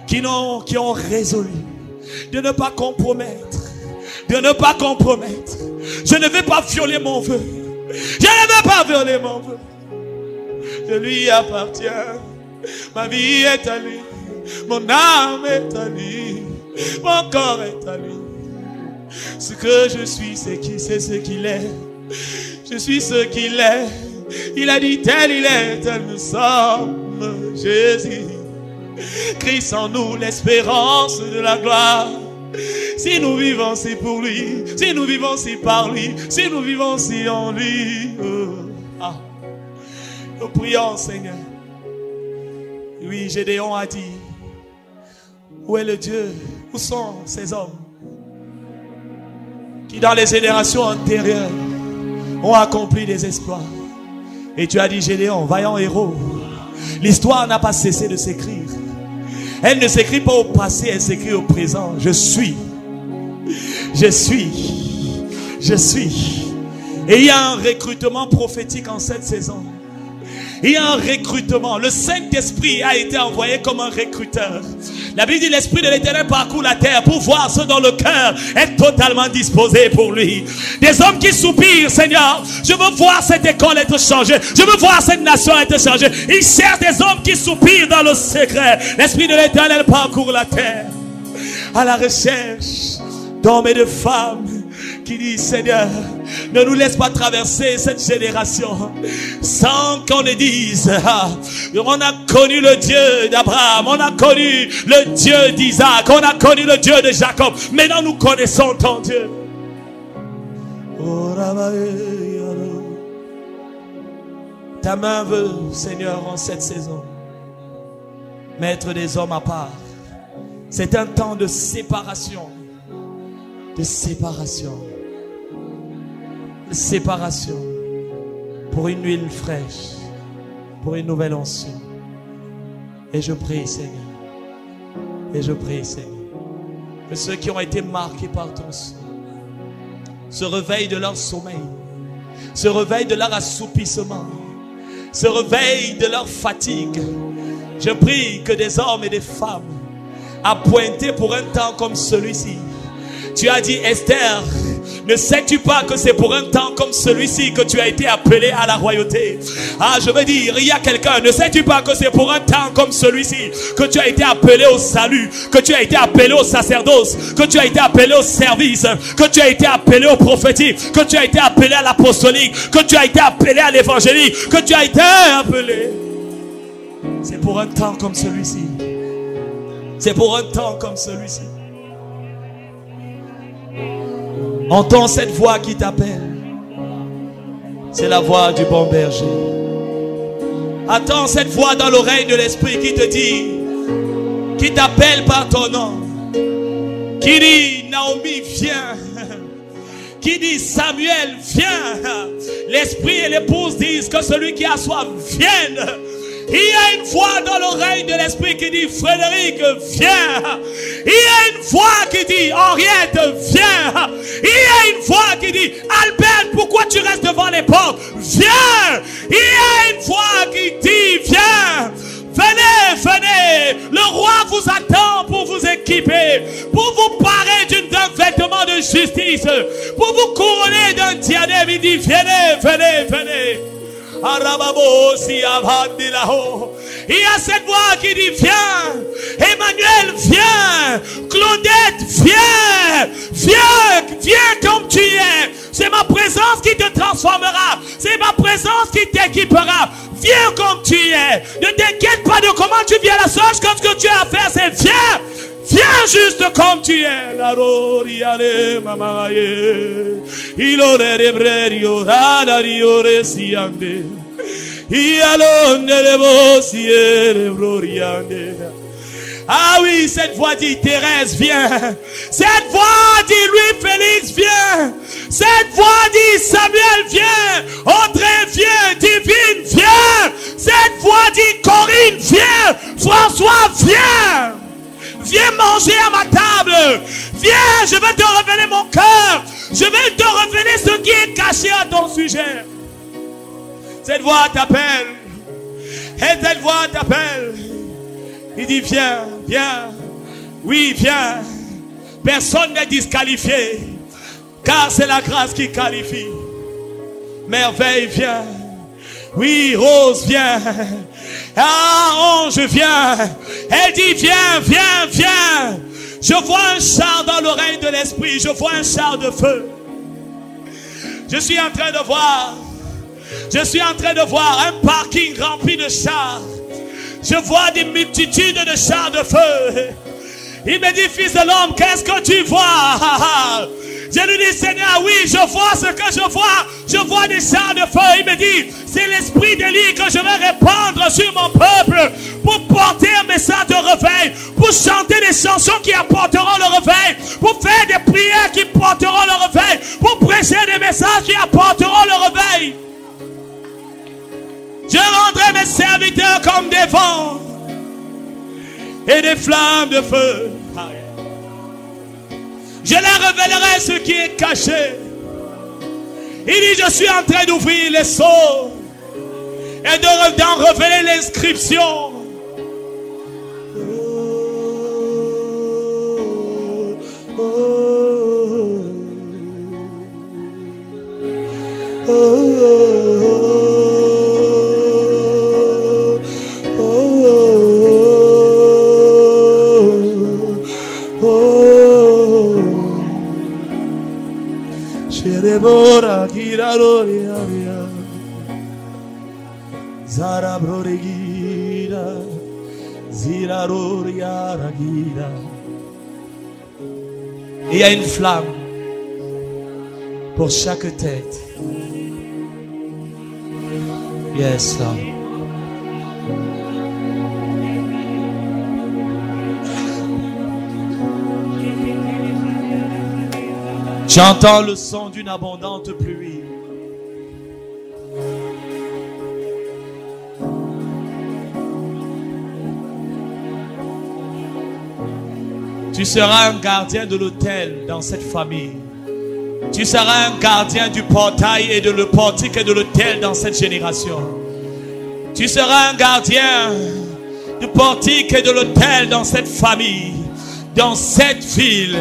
Speaker 1: qui ont résolu de ne pas compromettre, de ne pas compromettre. Je ne vais pas violer mon vœu. Je ne veux pas voler mon peuple. Je lui appartiens. Ma vie est à lui. Mon âme est à lui. Mon corps est à lui. Ce que je suis, c'est ce qu'il est. Je suis ce qu'il est. Il a dit tel il est, tel nous sommes. Jésus. Christ en nous, l'espérance de la gloire. Si nous vivons, c'est pour lui. Si nous vivons, c'est par lui. Si nous vivons, c'est en lui. Nous prions, Seigneur. Oui, Gédéon a dit, où est le Dieu? Où sont ces hommes qui dans les générations antérieures ont accompli des exploits? Et tu as dit, Gédéon, vaillant héros, l'histoire n'a pas cessé de s'écrire. Elle ne s'écrit pas au passé, elle s'écrit au présent. Je suis. Je suis. Je suis. Et il y a un recrutement prophétique en cette saison. Il y a un recrutement. Le Saint-Esprit a été envoyé comme un recruteur. La Bible dit l'Esprit de l'Éternel parcourt la terre pour voir ceux dont le cœur est totalement disposé pour lui. Des hommes qui soupirent, Seigneur, je veux voir cette école être changée. Je veux voir cette nation être changée. Ils cherchent des hommes qui soupirent dans le secret. L'Esprit de l'Éternel parcourt la terre à la recherche d'hommes et de femmes qui disent, Seigneur, ne nous laisse pas traverser cette génération sans qu'on ne dise, on a connu le Dieu d'Abraham, on a connu le Dieu d'Isaac, on a connu le Dieu de Jacob. Maintenant nous connaissons ton Dieu. Ta main veut, Seigneur, en cette saison mettre des hommes à part. C'est un temps de séparation. De séparation. De séparation. Pour une huile fraîche. Pour une nouvelle onction. Et je prie, Seigneur. Et je prie, Seigneur, que ceux qui ont été marqués par ton sang se réveillent de leur sommeil. Se réveillent de leur assoupissement. Se réveillent de leur fatigue. Je prie que des hommes et des femmes appointés pour un temps comme celui-ci. Tu as dit, Esther, ne sais-tu pas que c'est pour un temps comme celui-ci que tu as été appelé à la royauté? Ah, je veux dire, il y a quelqu'un, ne sais-tu pas que c'est pour un temps comme celui-ci que tu as été appelé au salut, que tu as été appelé au sacerdoce, que tu as été appelé au service, que tu as été appelé au prophétique, que tu as été appelé à l'apostolique, que tu as été appelé à l'évangélique, que tu as été appelé. C'est pour un temps comme celui-ci. C'est pour un temps comme celui-ci. Entends cette voix qui t'appelle. C'est la voix du bon berger. Attends cette voix dans l'oreille de l'Esprit qui te dit, qui t'appelle par ton nom, qui dit, Naomi, viens. Qui dit, Samuel, viens. L'Esprit et l'épouse disent que celui qui a soif vienne. Il y a une voix dans l'oreille de l'Esprit qui dit, Frédéric, viens. Il y a une voix qui dit, Henriette, viens. Il y a une voix qui dit, Albert, pourquoi tu restes devant les portes? Viens. Il y a une voix qui dit, viens. Venez, venez. Le roi vous attend pour vous équiper, pour vous parer d'un vêtement de justice, pour vous couronner d'un diadème. Il dit, venez, venez, venez. Il y a cette voix qui dit, viens. Emmanuel, viens. Claudette, viens. Viens, viens comme tu es. C'est ma présence qui te transformera. C'est ma présence qui t'équipera. Viens comme tu es. Ne t'inquiète pas de comment tu viens. La seule chose que tu as à faire, c'est viens. Viens juste comme tu es. La roriale mamaye. Il aurait des brério rada riore siande. Ialone le bossiere broriande. Ah oui, cette voix dit, Thérèse, viens. Cette voix dit, Louis Félix, viens. Cette voix dit, Samuel, viens. André, viens. Divine, viens. Cette voix dit, Corinne, viens. François, viens. Viens manger à ma table. Viens, je vais te révéler mon cœur. Je vais te révéler ce qui est caché à ton sujet. Cette voix t'appelle. Et cette voix t'appelle. Il dit, viens, viens. Oui, viens. Personne n'est disqualifié. Car c'est la grâce qui qualifie. Merveille, viens. Oui, Rose, viens. Ah, Ange, viens. Elle dit, viens, viens, viens. Je vois un char dans l'oreille de l'esprit. Je vois un char de feu. Je suis en train de voir. Je suis en train de voir un parking rempli de chars. Je vois des multitudes de chars de feu. Il me dit, fils de l'homme, qu'est-ce que tu vois? Je lui dis, Seigneur, oui, je vois ce que je vois. Je vois des chars de feu. Il me dit, c'est l'esprit d'Élie que je vais répandre sur mon peuple pour porter un message de réveil, pour chanter des chansons qui apporteront le réveil, pour faire des prières qui porteront le réveil, pour prêcher des messages qui apporteront le réveil. Je rendrai mes serviteurs comme des vents et des flammes de feu. Je leur révélerai ce qui est caché. Il dit, je suis en train d'ouvrir les sceaux et d'en révéler l'inscription.
Speaker 3: Bora gira gloria Zara broregira Zira roria ragira.
Speaker 1: Il y a une flamme pour chaque tête. Yes, Lord. J'entends le son d'une abondante pluie. Tu seras un gardien de l'autel dans cette famille. Tu seras un gardien du portail et de le portique et de l'autel dans cette génération. Tu seras un gardien du portique et de l'autel dans cette famille, dans cette ville,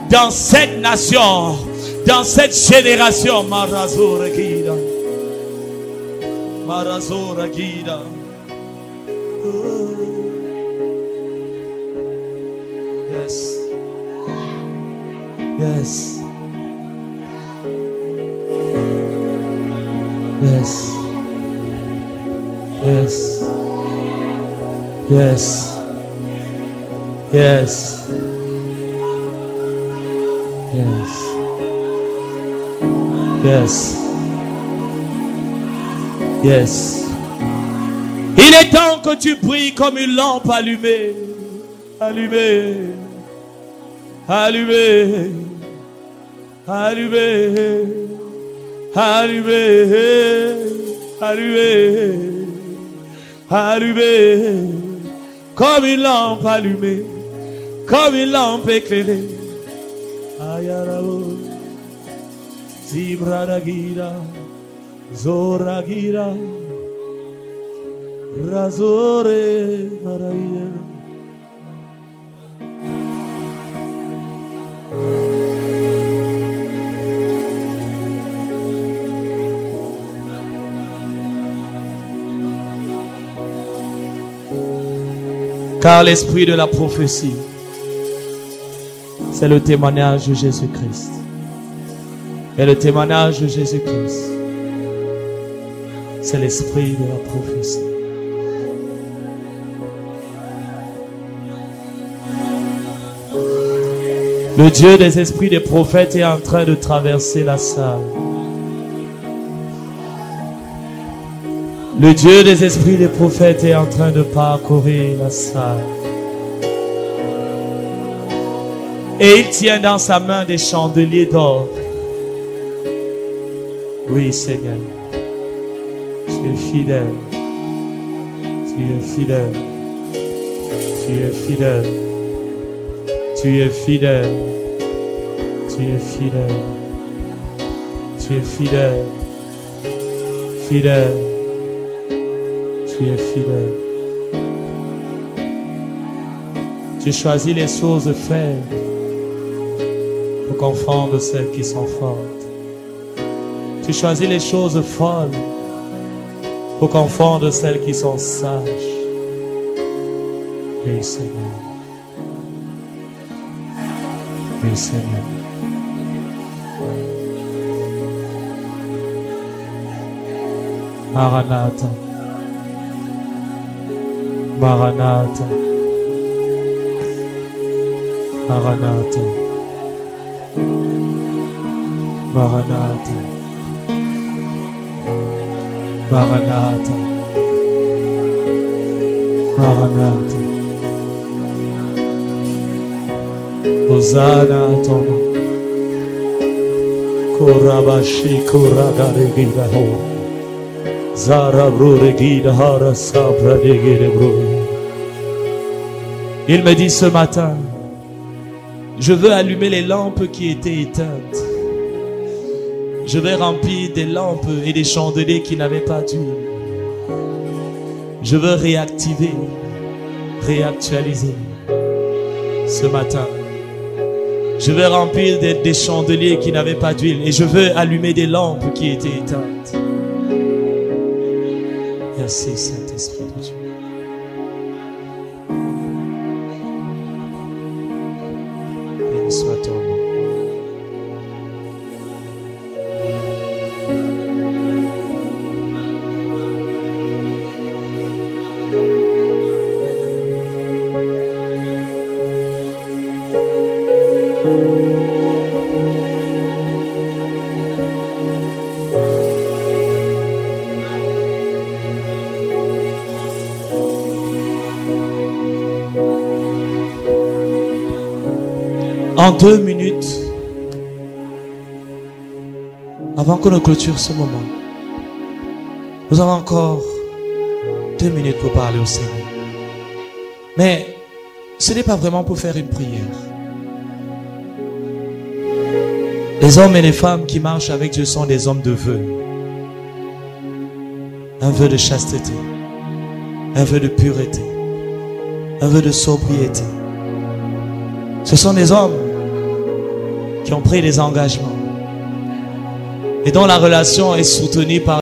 Speaker 1: dans cette nation, dans cette génération. Marazora Gida. Marazora Gida. Yes. Yes. Yes. Yes. Yes. Yes. Yes. Yes. Yes. Il est temps que tu brilles comme une lampe allumée. Allumée. Allumée. Allumée. Allumée. Allumée. Allumée. Comme une lampe allumée. Comme une lampe éclairée. Ayarao, Zibradagira, Zoragira, Razore Maraya. Car l'esprit de la prophétie, c'est le témoignage de Jésus-Christ. Et le témoignage de Jésus-Christ, c'est l'esprit de la prophétie. Le Dieu des esprits des prophètes est en train de traverser la salle. Le Dieu des esprits des prophètes est en train de parcourir la salle. Et il tient dans sa main des chandeliers d'or. Oui, Seigneur. Tu es fidèle. Tu es fidèle. Tu es fidèle. Tu es fidèle. Tu es fidèle. Tu es fidèle. Fidèle. Tu es fidèle. Tu choisis les choses faibles pour confondre celles qui sont fortes.
Speaker 3: Tu choisis les choses folles pour confondre celles qui sont sages. Oui, Seigneur. Oui, Seigneur. Maranatha. Maranatha. Maranatha. Maranatha. Maranatha. Maranatha. Hosanna à ton nom. Korabashi koragaregida ho. Zarabruregida hara sabradegide bro. Il me dit ce matin, je veux allumer les lampes qui étaient éteintes. Je vais remplir des lampes et des chandeliers qui n'avaient pas d'huile. Je veux réactiver, réactualiser ce matin. Je veux remplir des chandeliers qui n'avaient pas d'huile et je veux allumer des lampes qui étaient éteintes. Merci Saint-Esprit de Dieu. Béni soit ton nom. En 2 minutes, avant que nous clôture ce moment, nous avons encore 2 minutes pour parler au Seigneur. Mais ce n'est pas vraiment pour faire une prière. Les hommes et les femmes qui marchent avec Dieu sont des hommes de vœux. Un vœu de chasteté, un vœu de pureté, un vœu de sobriété. Ce sont des hommes qui ont pris des engagements et dont la relation est soutenue par